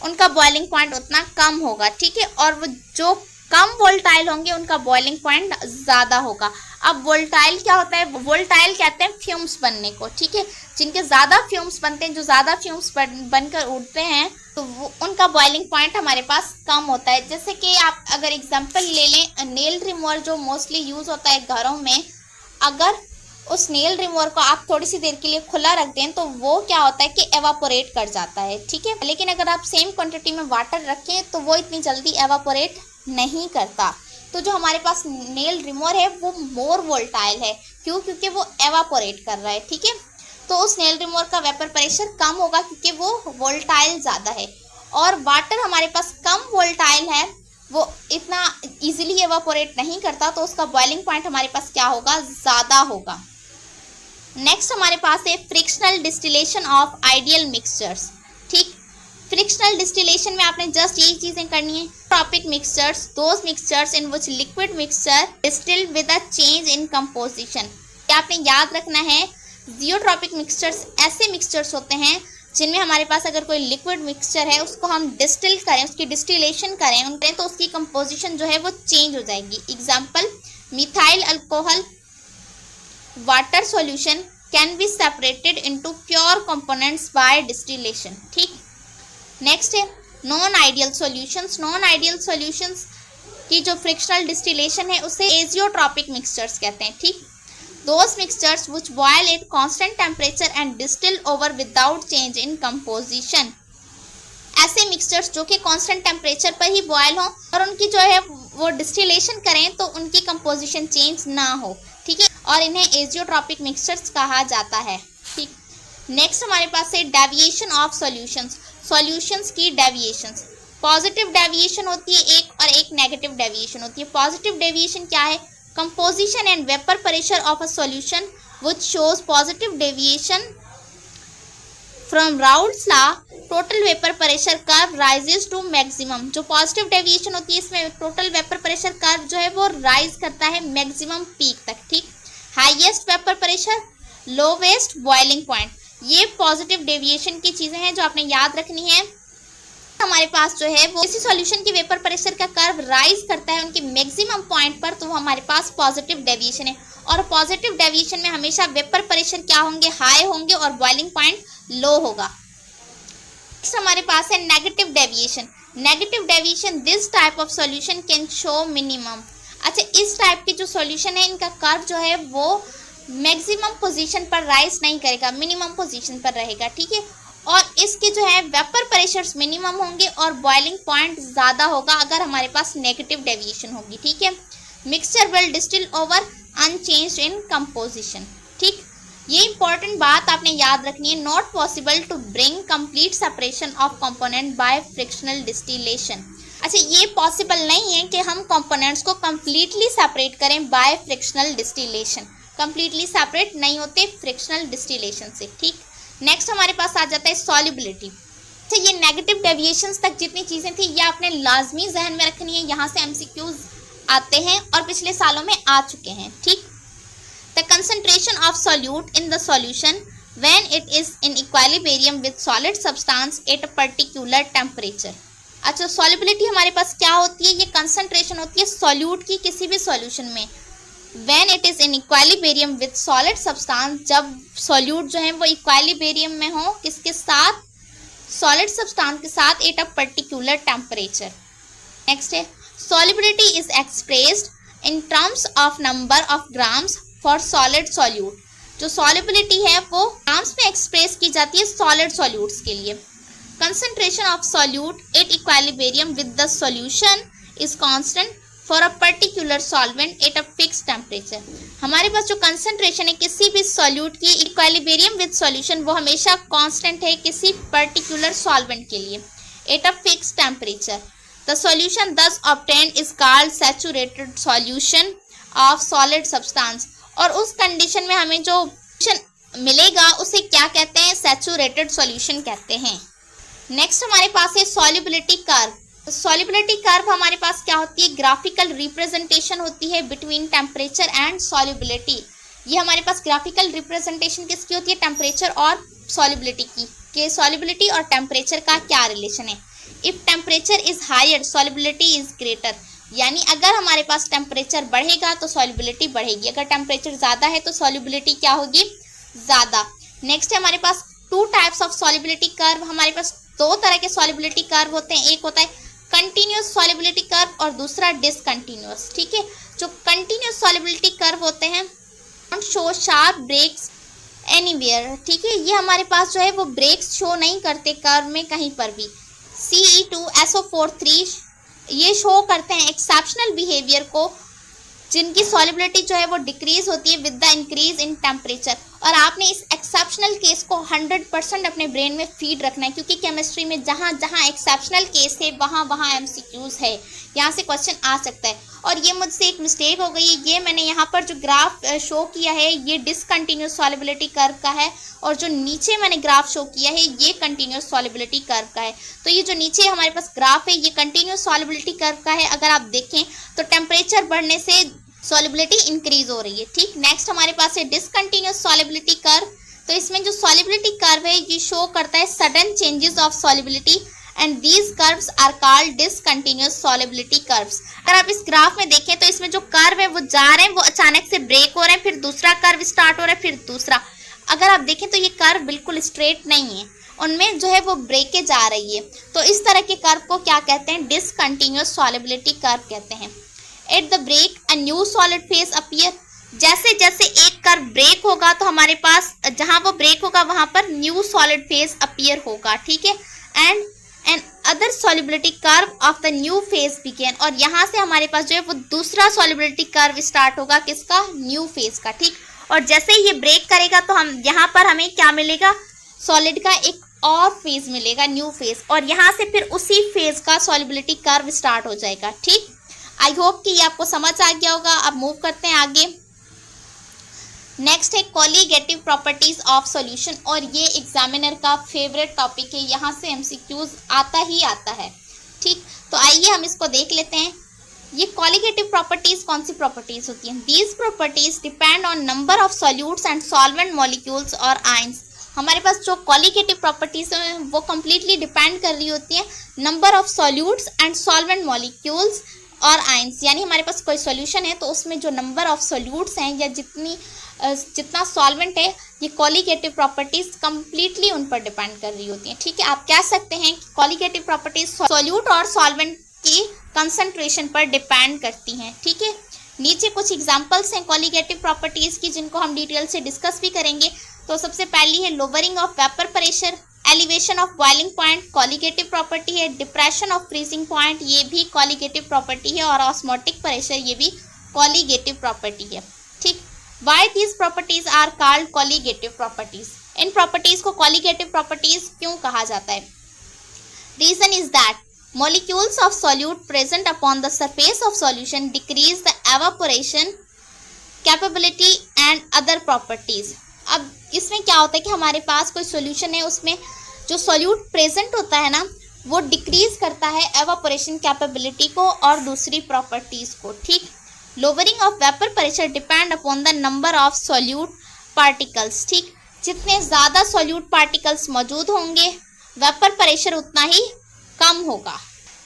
उनका बॉइलिंग पॉइंट उतना कम होगा, ठीक है। और वो जो कम वोलेटाइल होंगे उनका बॉइलिंग पॉइंट ज़्यादा होगा। अब वोलेटाइल क्या होता है, वोलेटाइल कहते हैं फ्यूम्स बनने को, ठीक है। जिनके ज़्यादा फ्यूम्स बनते हैं, जो ज़्यादा फ्यूम्स बनकर उड़ते हैं, तो वो उनका बॉइलिंग पॉइंट हमारे पास कम होता है। जैसे कि आप अगर एग्जांपल ले लें, नेल रिमूवर जो मोस्टली यूज़ होता है घरों में, अगर उस नेल रिमूवर को आप थोड़ी सी देर के लिए खुला रख दें तो वो क्या होता है कि एवापोरेट कर जाता है, ठीक है। लेकिन अगर आप सेम क्वांटिटी में वाटर रखें तो वो इतनी जल्दी एवापोरेट नहीं करता। तो जो हमारे पास नेल रिमूवर है वो मोर वोलेटाइल है, क्यों, क्योंकि वो एवापोरेट कर रहा है, ठीक है। तो उस नेल रिमूवर का वेपर प्रेशर कम होगा क्योंकि वो वोलेटाइल ज़्यादा है। और वाटर हमारे पास कम वोलेटाइल है, वो इतना इजीली एवापोरेट नहीं करता, तो उसका बॉइलिंग पॉइंट हमारे पास क्या होगा, ज़्यादा होगा। नेक्स्ट हमारे पास है fractional distillation of ideal mixtures, ठीक। फ्रिक्शनल डिस्टिलेशन में आपने जस्ट यही चीज़ें करनी है। Tropic mixtures, those mixtures in which liquid mixture distilled with a change in composition. आपने याद रखना है, जियोट्रॉपिक मिक्सचर्स ऐसे मिक्सचर्स होते हैं जिनमें हमारे पास अगर कोई लिक्विड मिक्सचर है उसको हम डिस्टिल करें, उसकी डिस्टिलेशन करें तो उसकी कंपोजिशन जो है वो चेंज हो जाएगी। Example, methyl alcohol water solution can be separated into pure components by distillation, ठीक। नेक्स्ट है non ideal solutions. Non ideal solutions की जो फ्रिक्शनल डिस्टिलेशन है उसे एजियोट्रॉपिक मिक्सचर्स कहते हैं, ठीक। Those mixtures which boil at constant temperature and distil over without change in composition. ऐसे मिक्सचर्स जो कि कांस्टेंट टेम्परेचर पर ही बॉयल हों और उनकी जो है वो डिस्टिलेशन करें तो उनकी कंपोजिशन चेंज ना हो, ठीक है। और इन्हें एजियोट्रॉपिक मिक्सचर्स कहा जाता है, ठीक। नेक्स्ट हमारे पास है डेविएशन ऑफ सॉल्यूशंस। सॉल्यूशंस की डेविएशंस, पॉजिटिव डेविएशन होती है एक और एक नेगेटिव डेविएशन होती है। पॉजिटिव डेविएशन क्या है, composition and vapour pressure of a solution which shows positive deviation from Raoult's law total vapour pressure curve rises to maximum. जो पॉजिटिव डेविएशन होती है इसमें टोटल वेपर प्रेशर कर्व जो है वो राइज करता है मैक्सिमम पीक तक, ठीक। Highest vapour pressure, lowest boiling point, ये पॉजिटिव डेविएशन की चीजें हैं जो आपने याद रखनी है। हमारे पास जो है वो किसी सॉल्यूशन की वेपर प्रेशर का कर्व राइज करता है उनके मैक्सिमम पॉइंट पर, तो वो हमारे पास पॉजिटिव डेविएशन है। और पॉजिटिव डेविएशन में हमेशा वेपर प्रेशर क्या होंगे, हाई होंगे और बॉइलिंग पॉइंट लो होगा। नेक्स्ट हमारे पास है negative deviation. Negative deviation, this type of solution can show minimum. अच्छा, इस टाइप के जो सॉल्यूशन है इनका कर्व जो है वो मैक्सिमम पोजीशन पर राइज नहीं करेगा, मिनिमम पोजीशन पर रहेगा, ठीक है। और इसके जो है वेपर प्रेशर्स मिनिमम होंगे और बॉइलिंग पॉइंट ज़्यादा होगा अगर हमारे पास नेगेटिव डेविएशन होगी, ठीक है। Mixture will distil over unchanged in composition, ठीक। ये इंपॉर्टेंट बात आपने याद रखनी है। Not possible to bring complete separation of component by fractional distillation. अच्छा, ये पॉसिबल नहीं है कि हम कंपोनेंट्स को कंप्लीटली सेपरेट करें by fractional distillation. Completely separate नहीं होते फ्रिक्शनल डिस्टिलेशन से, ठीक। नेक्स्ट हमारे पास आ जाता है सॉल्युबिलिटी। अच्छा, ये नेगेटिव डेविएशंस तक जितनी चीज़ें थी ये आपने लाजमी जहन में रखनी है। यहाँ से एमसीक्यूज आते हैं और पिछले सालों में आ चुके हैं, ठीक। The concentration of solute in the solution when it is in equilibrium with solid substance at a particular temperature. अच्छा, सॉल्युबिलिटी हमारे पास क्या होती है, ये कंसंट्रेशन होती है सॉल्यूट की किसी भी सॉल्यूशन में। When it is in equilibrium with solid substance, जब सॉल्यूट जो है वो इक्वालिब्रियम में हो किसके साथ, सॉलिड सब्सटेंस के साथ at a particular temperature. Next है solubility is expressed in terms of number of grams for solid solute। जो solubility है वो ग्राम्स में एक्सप्रेस की जाती है सॉलिड सॉल्यूट्स के लिए। concentration of solute at equilibrium with the solution is constant for a particular solvent eight a fix temperature. हमारे पास जो कंसंट्रेशन है किसी भी सॉल्यूट की इक्विलिब्रियम विद सॉल्यूशन वो हमेशा कांस्टेंट है किसी पर्टिकुलर सॉल्वेंट के लिए at a fix temperature. The solution thus obtained is called saturated solution of solid substance. और उस कंडीशन में हमें जो मिलेगा उसे क्या कहते हैं, सैचुरेटेड सॉल्यूशन कहते हैं। नेक्स्ट हमारे पास है सॉल्युबिलिटी कर्व। सॉल्युबिलिटी कर्व हमारे पास क्या होती है, ग्राफिकल रिप्रेजेंटेशन होती है बिटवीन टेम्परेचर एंड सॉल्युबिलिटी। ये हमारे पास ग्राफिकल रिप्रेजेंटेशन किसकी होती है, टेम्परेचर और सॉल्युबिलिटी की, कि सॉल्युबिलिटी और टेम्परेचर का क्या रिलेशन है। If temperature is higher solubility is greater, यानी अगर हमारे पास टेम्परेचर बढ़ेगा तो सॉल्युबिलिटी बढ़ेगी, अगर टेम्परेचर ज़्यादा है तो सॉल्युबिलिटी क्या होगी, ज़्यादा। नेक्स्ट है हमारे पास two types of solubility curve. हमारे पास दो तरह के सॉल्युबिलिटी कर्व होते हैं, एक होता है कंटिन्यूस सॉल्युबिलिटी कर्व और दूसरा डिसकंटिन्यूस, ठीक है। जो कंटिन्यूस सॉल्युबिलिटी कर्व होते हैं शो शार्प ब्रेक्स एनीवेयर, ठीक है। ये हमारे पास जो है वो ब्रेक्स शो नहीं करते कर्व में कहीं पर भी। Ce2SO43 ये शो करते हैं एक्सेप्शनल बिहेवियर को, जिनकी सॉल्युबिलिटी जो है वो डिक्रीज होती है with the increase in temperature. और आपने इस एक्सेप्शनल केस को 100% अपने ब्रेन में फीड रखना है, क्योंकि केमिस्ट्री में जहाँ जहाँ एक्सेप्शनल केस है वहाँ वहाँ एमसीक्यूज है, यहाँ से क्वेश्चन आ सकता है। और ये मुझसे एक मिस्टेक हो गई है, ये मैंने यहाँ पर जो ग्राफ शो किया है ये डिसकंटिन्यूस सॉल्युबिलिटी कर्व का है, और जो नीचे मैंने ग्राफ शो किया है ये कंटिन्यूस सॉल्युबिलिटी कर्व का है। तो ये जो नीचे हमारे पास ग्राफ है ये कंटिन्यूस सॉल्युबिलिटी कर्व का है। अगर आप देखें तो टेम्परेचर बढ़ने से सॉल्युबिलिटी इंक्रीज हो रही है, ठीक। नेक्स्ट हमारे पास है डिसकंटिन्यूस सॉल्युबिलिटी कर्व। तो इसमें जो सॉल्युबिलिटी कर्व है ये शो करता है sudden changes of solubility and these curves are called discontinuous solubility curves. अगर आप इस ग्राफ में देखें तो इसमें जो कर्व है वो जा रहे हैं, वो अचानक से ब्रेक हो रहे हैं, फिर दूसरा कर्व स्टार्ट हो रहा है, फिर दूसरा। अगर आप देखें तो ये कर्व बिल्कुल स्ट्रेट नहीं है, उनमें जो है वो ब्रेकें जा रही है। तो इस तरह के कर्व को क्या कहते हैं, डिसकंटिन्यूस सॉल्युबिलिटी कर्व कहते हैं। At the break a new solid phase appear, जैसे जैसे एक कर्व ब्रेक होगा तो हमारे पास जहां वो ब्रेक होगा वहां पर न्यू सॉलिड फेज अपीयर होगा, ठीक है। And another solubility curve of the new phase begin, और यहाँ से हमारे पास जो है वो दूसरा सॉल्युबिलिटी कर्व स्टार्ट होगा, किसका, न्यू फेज का, ठीक। और जैसे ही ये ब्रेक करेगा तो हम यहाँ पर हमें क्या मिलेगा, सॉलिड का एक और फेज मिलेगा, न्यू फेज, और यहाँ से फिर उसी फेज का सॉल्युबिलिटी कर्व स्टार्ट हो जाएगा, ठीक। आई होप कि ये आपको समझ आ गया होगा। अब मूव करते हैं आगे। नेक्स्ट है कॉलीगेटिव प्रॉपर्टीज ऑफ सॉल्यूशन, और ये एग्जामिनर का फेवरेट टॉपिक है, यहाँ से एमसीक्यूज आता ही आता है। ठीक, तो आइए हम इसको देख लेते हैं। ये कॉलीगेटिव प्रॉपर्टीज कौन सी प्रॉपर्टीज होती हैं? These properties depend on number of solutes and solvent molecules और आयंस। हमारे पास जो कॉलीगेटिव प्रॉपर्टीज हैं वो कम्प्लीटली डिपेंड कर रही होती हैं number of solutes and solvent molecules और आयंस, यानी हमारे पास कोई सॉल्यूशन है तो उसमें जो नंबर ऑफ सॉल्यूट्स हैं या जितना सॉल्वेंट है, ये कॉलीगेटिव प्रॉपर्टीज कम्प्लीटली उन पर डिपेंड कर रही होती हैं। ठीक है, आप कह सकते हैं कि कॉलीगेटिव प्रॉपर्टीज सॉल्यूट और सॉल्वेंट की कंसंट्रेशन पर डिपेंड करती हैं। ठीक है, नीचे कुछ एग्जांपल्स हैं कॉलीगेटिव प्रॉपर्टीज की जिनको हम डिटेल से डिस्कस भी करेंगे। तो सबसे पहली है lowering of vapour pressure, elevation of boiling point, colligative property है। डिप्रेशन ऑफ फ्रीजिंग पॉइंट, ये भी कॉलीगेटिव प्रॉपर्टी है। और ऑस्मोटिक प्रेशर, ये भी कॉलीगेटिव प्रॉपर्टी है। ठीक, Why these properties are called colligative properties? In properties को कॉलीगेटिव प्रॉपर्टीज क्यों कहा जाता है? Reason is that molecules of solute present upon the surface of solution decrease the evaporation capability and other properties. अब इसमें क्या होता है कि हमारे पास कोई सॉल्यूशन है, उसमें जो सॉल्यूट प्रेजेंट होता है ना, वो डिक्रीज करता है एवापोरेशन कैपेबिलिटी को और दूसरी प्रॉपर्टीज को। ठीक, lowering of vapour pressure depend upon the number of solute particles. ठीक, जितने ज़्यादा सॉल्यूट पार्टिकल्स मौजूद होंगे वेपर प्रेशर उतना ही कम होगा।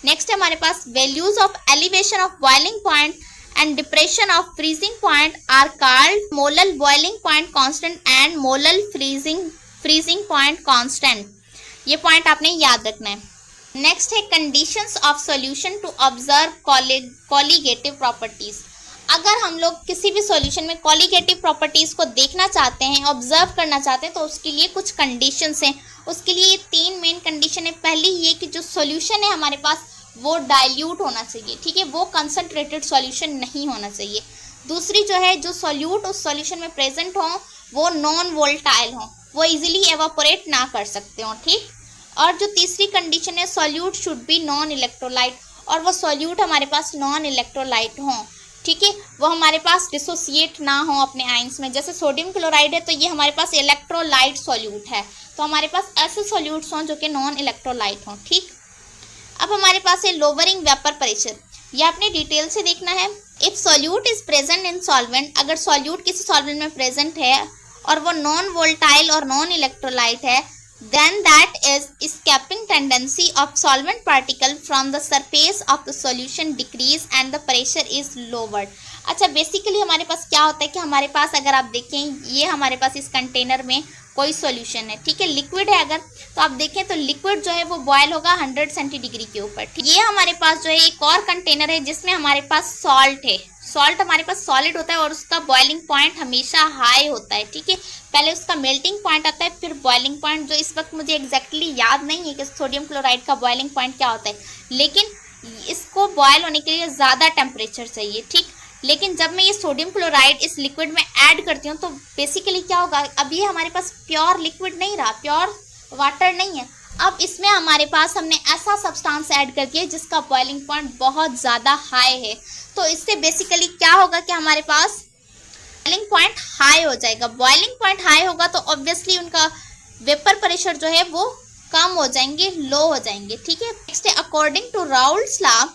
नेक्स्ट है हमारे पास values of elevation of boiling point and depression of freezing point are called molal boiling point constant and molal freezing point constant. ये पॉइंट आपने याद रखना है। नेक्स्ट है conditions of solution to observe colligative properties. अगर हम लोग किसी भी सॉल्यूशन में कॉलीगेटिव प्रॉपर्टीज को देखना चाहते हैं, ऑब्जर्व करना चाहते हैं, तो उसके लिए कुछ कंडीशंस हैं। उसके लिए ये 3 मेन कंडीशन है। पहली ये कि जो सॉल्यूशन है हमारे पास वो डाइल्यूट होना चाहिए। ठीक है, वो कंसंट्रेटेड सॉल्यूशन नहीं होना चाहिए। दूसरी जो है, जो सॉल्यूट उस सॉल्यूशन में प्रेजेंट हो वो नॉन वोलेटाइल हो, वो इजीली एवापोरेट ना कर सकते हो। ठीक, और जो तीसरी कंडीशन है, solute should be non electrolyte, और वो सॉल्यूट हमारे पास नॉन इलेक्ट्रोलाइट हो। ठीक है, वो हमारे पास डिसोसिएट ना हो अपने आयंस में। जैसे सोडियम क्लोराइड है तो ये हमारे पास इलेक्ट्रोलाइट सॉल्यूट है, तो हमारे पास ऐसे सॉल्यूट्स हों जो कि नॉन इलेक्ट्रोलाइट हों। ठीक, अब हमारे पास है लोअरिंग वेपर प्रेशर। ये आपने डिटेल से देखना है। If solute is present in solvent, अगर सॉल्यूट किसी सॉल्वेंट में प्रेजेंट है और वो नॉन वोलेटाइल और नॉन इलेक्ट्रोलाइट है, then that is escaping tendency of solvent particle from the surface of the solution decrease and the pressure is lowered। अच्छा, basically हमारे पास क्या होता है कि हमारे पास अगर आप देखें, ये हमारे पास इस कंटेनर में कोई सॉल्यूशन है। ठीक है, लिक्विड है अगर, तो आप देखें तो लिक्विड जो है वो बॉयल होगा 100 सेंटीडिग्री के ऊपर। ये हमारे पास जो है एक और कंटेनर है जिसमें हमारे पास सॉल्ट है। सॉल्ट हमारे पास सॉलिड होता है और उसका बॉइलिंग पॉइंट हमेशा हाई होता है। ठीक है, पहले उसका मेल्टिंग पॉइंट आता है, फिर बॉइलिंग पॉइंट, जो इस वक्त मुझे एग्जैक्टली याद नहीं है कि सोडियम क्लोराइड का बॉइलिंग पॉइंट क्या होता है, लेकिन इसको बॉयल होने के लिए ज़्यादा टेम्परेचर चाहिए। ठीक, लेकिन जब मैं ये सोडियम क्लोराइड इस लिक्विड में ऐड करती हूँ तो बेसिकली क्या होगा, अब ये हमारे पास प्योर लिक्विड नहीं रहा, प्योर वाटर नहीं है। अब इसमें हमारे पास हमने ऐसा सब्सटेंस ऐड कर दिया जिसका बॉइलिंग पॉइंट बहुत ज़्यादा हाई है, तो इससे बेसिकली क्या होगा कि हमारे पास बॉइलिंग पॉइंट हाई हो जाएगा। बॉइलिंग पॉइंट हाई होगा तो ऑब्वियसली उनका वेपर प्रेशर जो है वो कम हो जाएंगे, लो हो जाएंगे। ठीक है, नेक्स्ट है according to Raoult's law,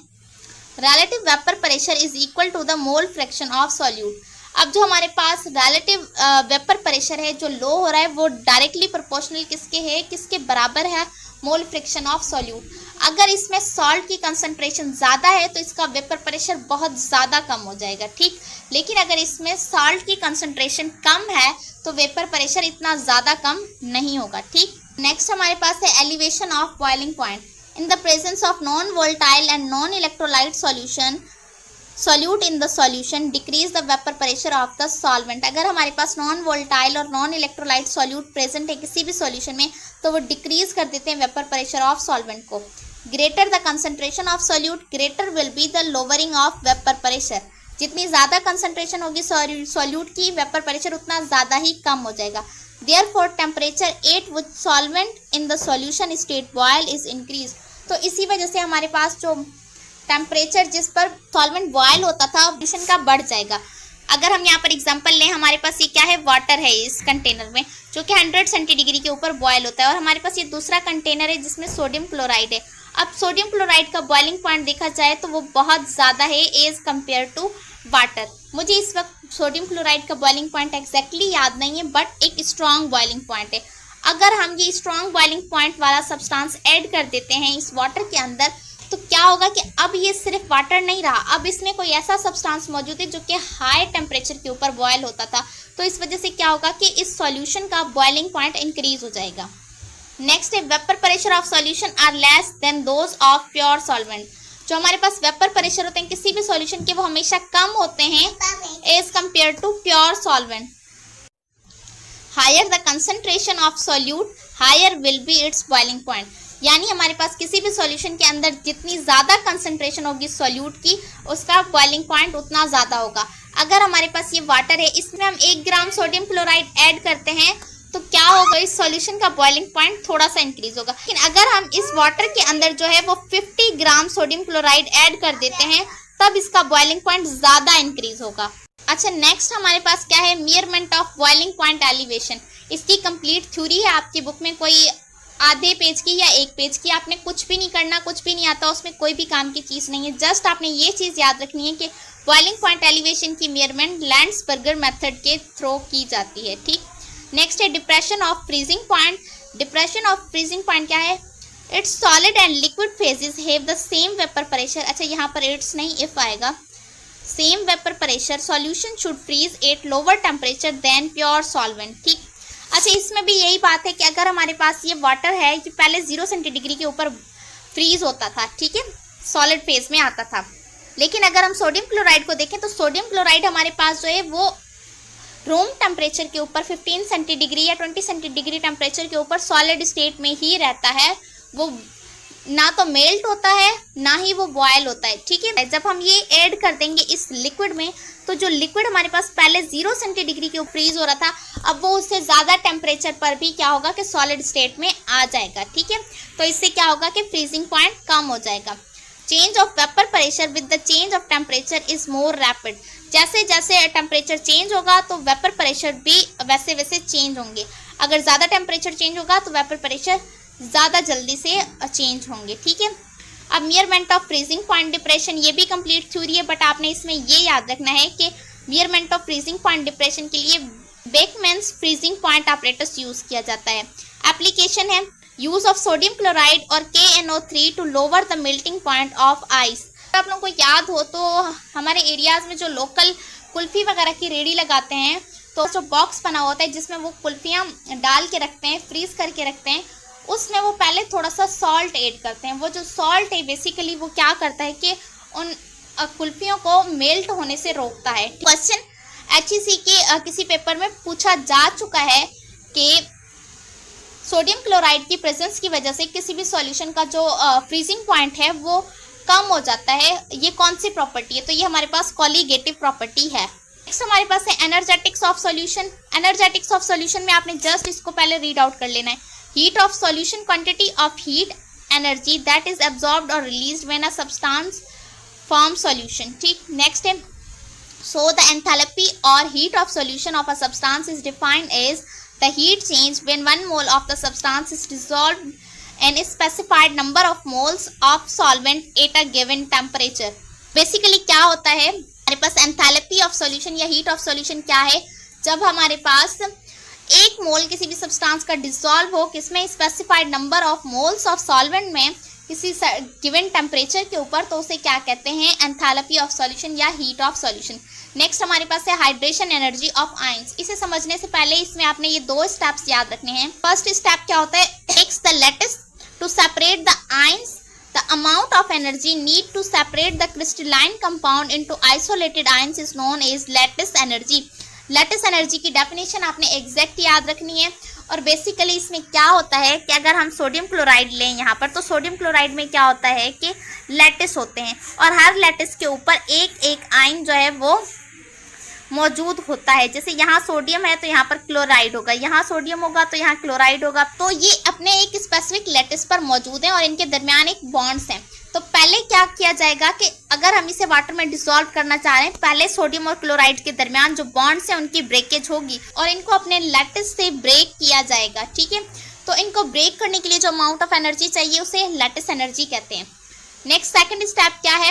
relative vapor pressure is equal to the mole fraction of solute। अब जो हमारे पास relative वेपर प्रेशर है जो लो हो रहा है वो डायरेक्टली प्रोपोर्शनल किसके है, किसके बराबर है, मोल फ्रैक्शन ऑफ सॉल्यूट। अगर इसमें सॉल्ट की कंसंट्रेशन ज़्यादा है तो इसका वेपर प्रेशर बहुत ज़्यादा कम हो जाएगा। ठीक, लेकिन अगर इसमें सॉल्ट की कंसंट्रेशन कम है तो वेपर प्रेशर इतना ज़्यादा कम नहीं होगा। ठीक, नेक्स्ट हमारे पास है elevation of boiling point. In the presence of non-volatile and non-electrolyte solute in the solution decrease the vapor pressure of the solvent। अगर हमारे पास नॉन वोलेटाइल और नॉन इलेक्ट्रोलाइट सॉल्यूट प्रेजेंट है किसी भी सॉल्यूशन में तो वो डिक्रीज कर देते हैं वेपर प्रेशर ऑफ सॉल्वेंट को। Greater the concentration of solute greater will be the lowering of vapour pressure. जितनी ज़्यादा कंसंट्रेशन होगी सॉल्यूट की, वेपर प्रेशर उतना ज़्यादा ही कम हो जाएगा। Therefore temperature at which solvent in the solution state boil is increased। तो इसी वजह से हमारे पास जो टेम्परेचर जिस पर सॉल्वेंट बॉयल होता था सॉल्यूशन का बढ़ जाएगा। अगर हम यहाँ पर एग्जांपल लें, हमारे पास ये क्या है, वाटर है इस कंटेनर में, जो कि 100 सेंटीडिग्री के ऊपर बॉयल होता है, और हमारे पास ये दूसरा कंटेनर है जिसमें सोडियम क्लोराइड है। अब सोडियम क्लोराइड का बॉइलिंग पॉइंट देखा जाए तो वो बहुत ज़्यादा है एज कम्पेयर टू वाटर। मुझे इस वक्त सोडियम क्लोराइड का बॉइलिंग पॉइंट एग्जैक्टली याद नहीं है, बट एक स्ट्रॉन्ग बॉइलिंग पॉइंट है। अगर हम ये स्ट्रॉन्ग बॉइलिंग पॉइंट वाला सब्सटेंस ऐड कर देते हैं इस वाटर के अंदर, तो क्या होगा कि अब ये सिर्फ वाटर नहीं रहा, अब इसमें कोई ऐसा सब्सटेंस मौजूद है जो कि हाई टेम्परेचर के ऊपर बॉयल होता था। तो इस वजह से क्या होगा कि इस सॉल्यूशन का बॉइलिंग पॉइंट इंक्रीज हो जाएगा। नेक्स्ट है, vapour pressure of solution are less than those of pure solvent. जो हमारे पास वेपर प्रेशर होते हैं किसी भी सॉल्यूशन के, वो हमेशा कम होते हैं as compare to pure solvent. Higher the concentration of solute higher will be its boiling point. यानी हमारे पास किसी भी सॉल्यूशन के अंदर जितनी ज़्यादा कंसंट्रेशन होगी सोल्यूट की, उसका बॉइलिंग पॉइंट उतना ज़्यादा होगा। अगर हमारे पास ये वाटर है, इसमें हम 1 ग्राम सोडियम क्लोराइड ऐड करते हैं, तो क्या होगा, इस सॉल्यूशन का बॉइलिंग पॉइंट थोड़ा सा इंक्रीज होगा। लेकिन अगर हम इस वाटर के अंदर जो है वो 50 ग्राम सोडियम क्लोराइड ऐड कर देते हैं, तब इसका बॉइलिंग पॉइंट ज़्यादा इंक्रीज होगा। अच्छा, नेक्स्ट हमारे पास क्या है, measurement of boiling point elevation. इसकी कंप्लीट थ्योरी है आपकी बुक में, कोई आधे पेज की या 1 पेज की। आपने कुछ भी नहीं करना, कुछ भी नहीं आता, उसमें कोई भी काम की चीज़ नहीं है। जस्ट आपने ये चीज़ याद रखनी है कि बॉइलिंग पॉइंट एलिवेशन की मेजरमेंट लैंड्सबर्गर मेथड के थ्रू की जाती है। ठीक, नेक्स्ट है depression of freezing point. Depression of freezing point क्या है, its solid and liquid phases have the same vapour pressure. अच्छा, यहाँ पर इट्स नहीं, इफ आएगा। Same vapour pressure, solution should freeze at lower temperature than pure solvent. ठीक, अच्छा, इसमें भी यही बात है कि अगर हमारे पास ये वाटर है, ये पहले 0 सेंटीडिग्री के ऊपर फ्रीज होता था, ठीक है, सॉलिड फेज में आता था। लेकिन अगर हम सोडियम क्लोराइड को देखें तो सोडियम क्लोराइड हमारे पास जो है वो रूम टेम्परेचर के ऊपर 15 सेंटीडिग्री या 20 सेंटीडिग्री टेम्परेचर के ऊपर सॉलिड स्टेट में ही रहता है। वो ना तो मेल्ट होता है, ना ही वो बॉयल होता है। ठीक है, जब हम ये ऐड कर देंगे इस लिक्विड में, तो जो लिक्विड हमारे पास पहले 0 सेंटीडिग्री के ऊपर फ्रीज हो रहा था, अब वो उससे ज़्यादा टेम्परेचर पर भी क्या होगा कि सॉलिड स्टेट में आ जाएगा। ठीक है, तो इससे क्या होगा कि फ्रीजिंग पॉइंट कम हो जाएगा। Change of vapour pressure with the change of temperature is more rapid. जैसे जैसे टेम्परेचर चेंज होगा तो वेपर प्रेशर भी वैसे वैसे चेंज होंगे। अगर ज़्यादा टेम्परेचर चेंज होगा तो वेपर प्रेशर ज़्यादा जल्दी से चेंज होंगे। ठीक है, अब measurement of freezing point depression, ये भी कंप्लीट थ्योरी है, बट आपने इसमें ये याद रखना है कि measurement of freezing point depression के लिए बेकमैन्स फ्रीजिंग पॉइंट ऑपरेटर्स यूज़ किया जाता है। एप्लीकेशन है यूज़ ऑफ सोडियम क्लोराइड और KNO3 to lower the melting point of ice. आप लोगों को याद हो तो हमारे एरियाज़ में जो लोकल कुल्फ़ी वगैरह की रेडी लगाते हैं, तो जो बॉक्स बना होता है जिसमें वो कुल्फ़ियाँ डाल के रखते हैं, फ्रीज़ करके रखते हैं, उसमें वो पहले थोड़ा सा सॉल्ट ऐड करते हैं। वो जो सॉल्ट है बेसिकली वो क्या करता है कि उन कुल्फ़ियों को मेल्ट होने से रोकता है। क्वेश्चन HEC के किसी पेपर में पूछा जा चुका है कि सोडियम क्लोराइड की प्रेजेंस की वजह से किसी भी सॉल्यूशन का जो फ्रीजिंग पॉइंट है वो कम हो जाता है। ये कौन सी प्रॉपर्टी है, तो ये हमारे पास कॉलीगेटिव प्रॉपर्टी है। नेक्स्ट हमारे पास है energetics of solution. Energetics of solution में आपने जस्ट इसको पहले रीड आउट कर लेना है। Heat of solution, quantity of heat energy that is absorbed और released when a substance form solution. ठीक, नेक्स्ट है सो द एंथैल्पी और heat of solution of a substance is defined as the heat change when 1 mole of the substance is dissolved in a specified number of moles of solvent at a given temperature। Basically क्या होता है, हमारे पास enthalpy of solution या heat of solution क्या है, जब हमारे पास 1 मोल किसी भी सब्सटेंस का डिसॉल्व हो किसमें specified number of moles of solvent में किसी गिवन टेम्परेचर के ऊपर, तो उसे क्या कहते हैं, एंथैल्पी ऑफ सॉल्यूशन या हीट ऑफ सॉल्यूशन। नेक्स्ट हमारे पास है हाइड्रेशन एनर्जी ऑफ आयंस। इसे समझने से पहले इसमें आपने ये 2 स्टेप्स याद रखने हैं। फर्स्ट स्टेप क्या होता है, takes the lattice to separate the ions, the amount of energy need to separate the crystalline compound into isolated ions is known as lattice energy. Lattice energy की डेफिनेशन आपने exact याद रखनी है। और basically इसमें क्या होता है कि अगर हम सोडियम क्लोराइड लें यहाँ पर, तो सोडियम क्लोराइड में क्या होता है कि लैटिस होते हैं, और हर लैटिस के ऊपर एक एक आयन जो है वो मौजूद होता है। जैसे यहाँ सोडियम है तो यहाँ पर क्लोराइड होगा, यहाँ सोडियम होगा तो यहाँ क्लोराइड होगा। तो ये अपने एक स्पेसिफिक लैटिस पर मौजूद हैं और इनके दरमियान एक बॉन्ड्स हैं। तो तो पहले क्या किया जाएगा कि अगर हम इसे वाटर में डिसॉल्व करना चाह रहे हैं, पहले सोडियम और क्लोराइड के दरमियान जो बॉन्ड्स हैं उनकी ब्रेकेज होगी और इनको अपने लैटिस से ब्रेक किया जाएगा। ठीक है, तो इनको ब्रेक करने के लिए जो अमाउंट ऑफ एनर्जी चाहिए उसे लैटिस एनर्जी कहते हैं। नेक्स्ट सेकंड स्टेप क्या है,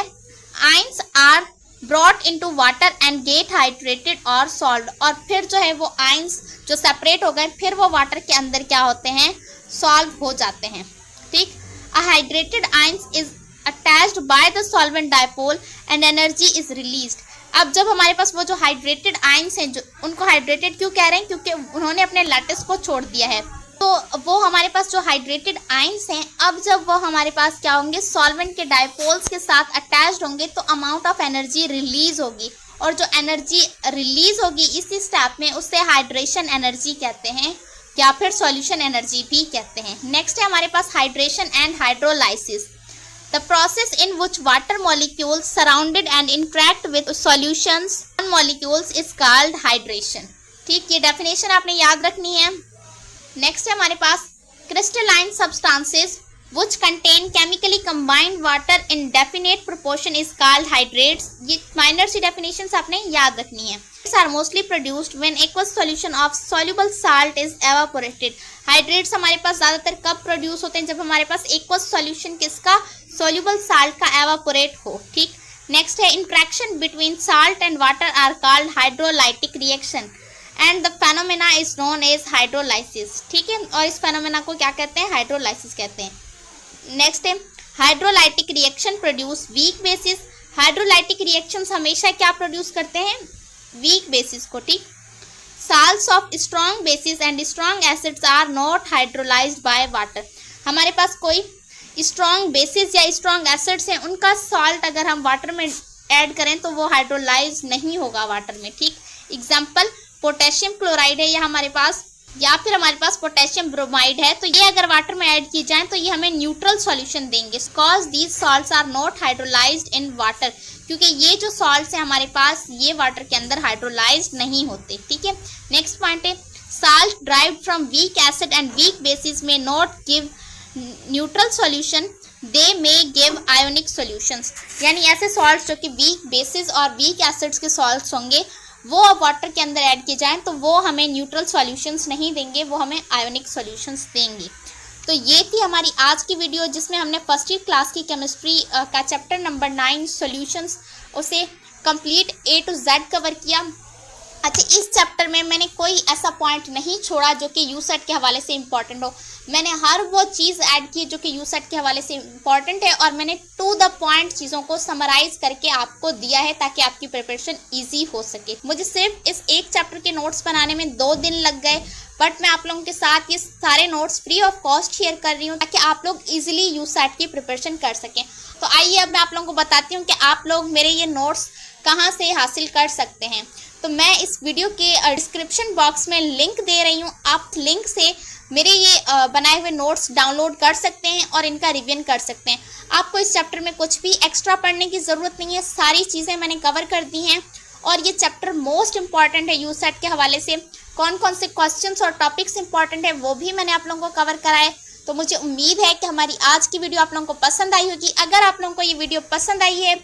ions are brought into water and get hydrated और सॉल्व्ड, और फिर जो है वो आयंस जो सेपरेट हो गए फिर वो वाटर के अंदर क्या होते हैं, सॉल्व हो जाते हैं। ठीक, a hydrated ions is attached by the solvent dipole and energy is released. अब जब हमारे पास वो जो हाइड्रेटेड आयंस हैं, जो उनको हाइड्रेटेड क्यों कह रहे हैं, क्योंकि उन्होंने अपने लैटिस को छोड़ दिया है, तो वो हमारे पास जो हाइड्रेटेड आयंस हैं, अब जब वो हमारे पास क्या होंगे, सॉल्वेंट के डायपोल्स के साथ अटैच्ड होंगे तो अमाउंट ऑफ एनर्जी रिलीज होगी, और जो एनर्जी रिलीज होगी इसी स्टेप में उससे हाइड्रेशन एनर्जी कहते हैं या फिर सॉल्यूशन एनर्जी भी कहते हैं। नेक्स्ट है हमारे पास hydration and hydrolysis, the process in which water molecules surrounded and interact with solutions molecules is called hydration. ठीक, ये डेफिनेशन आपने याद रखनी है। नेक्स्ट है हमारे पास crystalline substances which contain chemically combined water in definite proportion is called hydrates। ये माइनर सी डेफिनेशंस आपने याद रखनी है। Hydrates are mostly produced when aqueous solution of soluble salt is evaporated। Hydrates हमारे पास ज़्यादातर कब प्रोड्यूस होते हैं, जब हमारे पास एक्वस सॉल्यूशन किसका, सोल्यूबल साल्ट का एवापोरेट हो। ठीक, नेक्स्ट है interaction between salt and water are called hydrolytic reaction and the phenomena is known as hydrolysis. ठीक है, और इस फेनोमेना को क्या कहते हैं, हाइड्रोलाइसिस कहते हैं। नेक्स्ट है hydrolytic reaction produce weak bases. Hydrolytic reactions हमेशा क्या प्रोड्यूस करते हैं, वीक बेसिस को। ठीक, salts of strong bases and strong acids are not hydrolysed by water. हमारे पास कोई स्ट्रॉन्ग बेसिस या स्ट्रॉन्ग एसिड्स हैं, उनका सॉल्ट अगर हम वाटर में ऐड करें तो वो हाइड्रोलाइज नहीं होगा वाटर में। ठीक, एग्जाम्पल पोटेशियम क्लोराइड है या हमारे पास, या फिर हमारे पास पोटेशियम ब्रोमाइड है, तो ये अगर वाटर में ऐड की जाए तो ये हमें न्यूट्रल सॉल्यूशन देंगे। Cause these salts are not hydrolysed in water, क्योंकि ये जो सॉल्ट्स हैं हमारे पास ये वाटर के अंदर हाइड्रोलाइज्ड नहीं होते। ठीक है, नेक्स्ट पॉइंट है salt derived from weak acid and weak bases may not give neutral solution, they may give ionic solutions. यानी ऐसे सॉल्ट्स जो कि वीक बेसिस और वीक एसिड्स के सॉल्ट्स होंगे वो अब वाटर के अंदर ऐड किए जाएं तो वो हमें न्यूट्रल सॉल्यूशंस नहीं देंगे, वो हमें आयोनिक सॉल्यूशंस देंगे। तो ये थी हमारी आज की वीडियो जिसमें हमने फर्स्ट ईयर क्लास की केमिस्ट्री का चैप्टर नंबर 9 सॉल्यूशंस उसे complete A to Z cover किया। अच्छा, इस चैप्टर में मैंने कोई ऐसा पॉइंट नहीं छोड़ा जो कि यूसेट के हवाले से इम्पॉर्टेंट हो। मैंने हर वो चीज़ ऐड की जो कि यूसेट के हवाले से इम्पॉर्टेंट है और मैंने टू द पॉइंट चीज़ों को समराइज करके आपको दिया है ताकि आपकी प्रिपरेशन इजी हो सके। मुझे सिर्फ इस एक चैप्टर के नोट्स बनाने में 2 दिन लग गए, बट मैं आप लोगों के साथ ये सारे notes free of cost share कर रही हूँ ताकि आप लोग इजीली यूसेट की प्रिपरेशन कर सकें। तो आइए अब मैं आप लोगों को बताती हूँ कि आप लोग मेरे ये नोट्स कहाँ से हासिल कर सकते हैं। तो मैं इस वीडियो के डिस्क्रिप्शन बॉक्स में लिंक दे रही हूँ, आप लिंक से मेरे ये बनाए हुए नोट्स डाउनलोड कर सकते हैं और इनका रिवीजन कर सकते हैं। आपको इस चैप्टर में कुछ भी एक्स्ट्रा पढ़ने की ज़रूरत नहीं है, सारी चीज़ें मैंने कवर कर दी हैं और ये चैप्टर मोस्ट इंपॉर्टेंट है यूसेट के हवाले से। कौन कौन से क्वेश्चंस और टॉपिक्स इंपॉर्टेंट है वो भी मैंने आप लोगों को कवर कराए। तो मुझे उम्मीद है कि हमारी आज की वीडियो आप लोगों को पसंद आई होगी। अगर आप लोगों को ये वीडियो पसंद आई है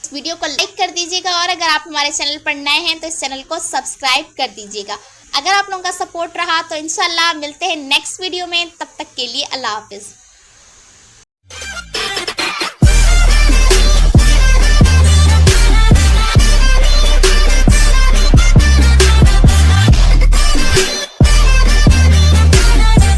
इस वीडियो को लाइक कर दीजिएगा और अगर आप हमारे चैनल पर नए हैं तो इस चैनल को सब्सक्राइब कर दीजिएगा। अगर आप लोगों का सपोर्ट रहा तो इंशाल्लाह मिलते हैं नेक्स्ट वीडियो में, तब तक के लिए अल्लाह हाफिज़।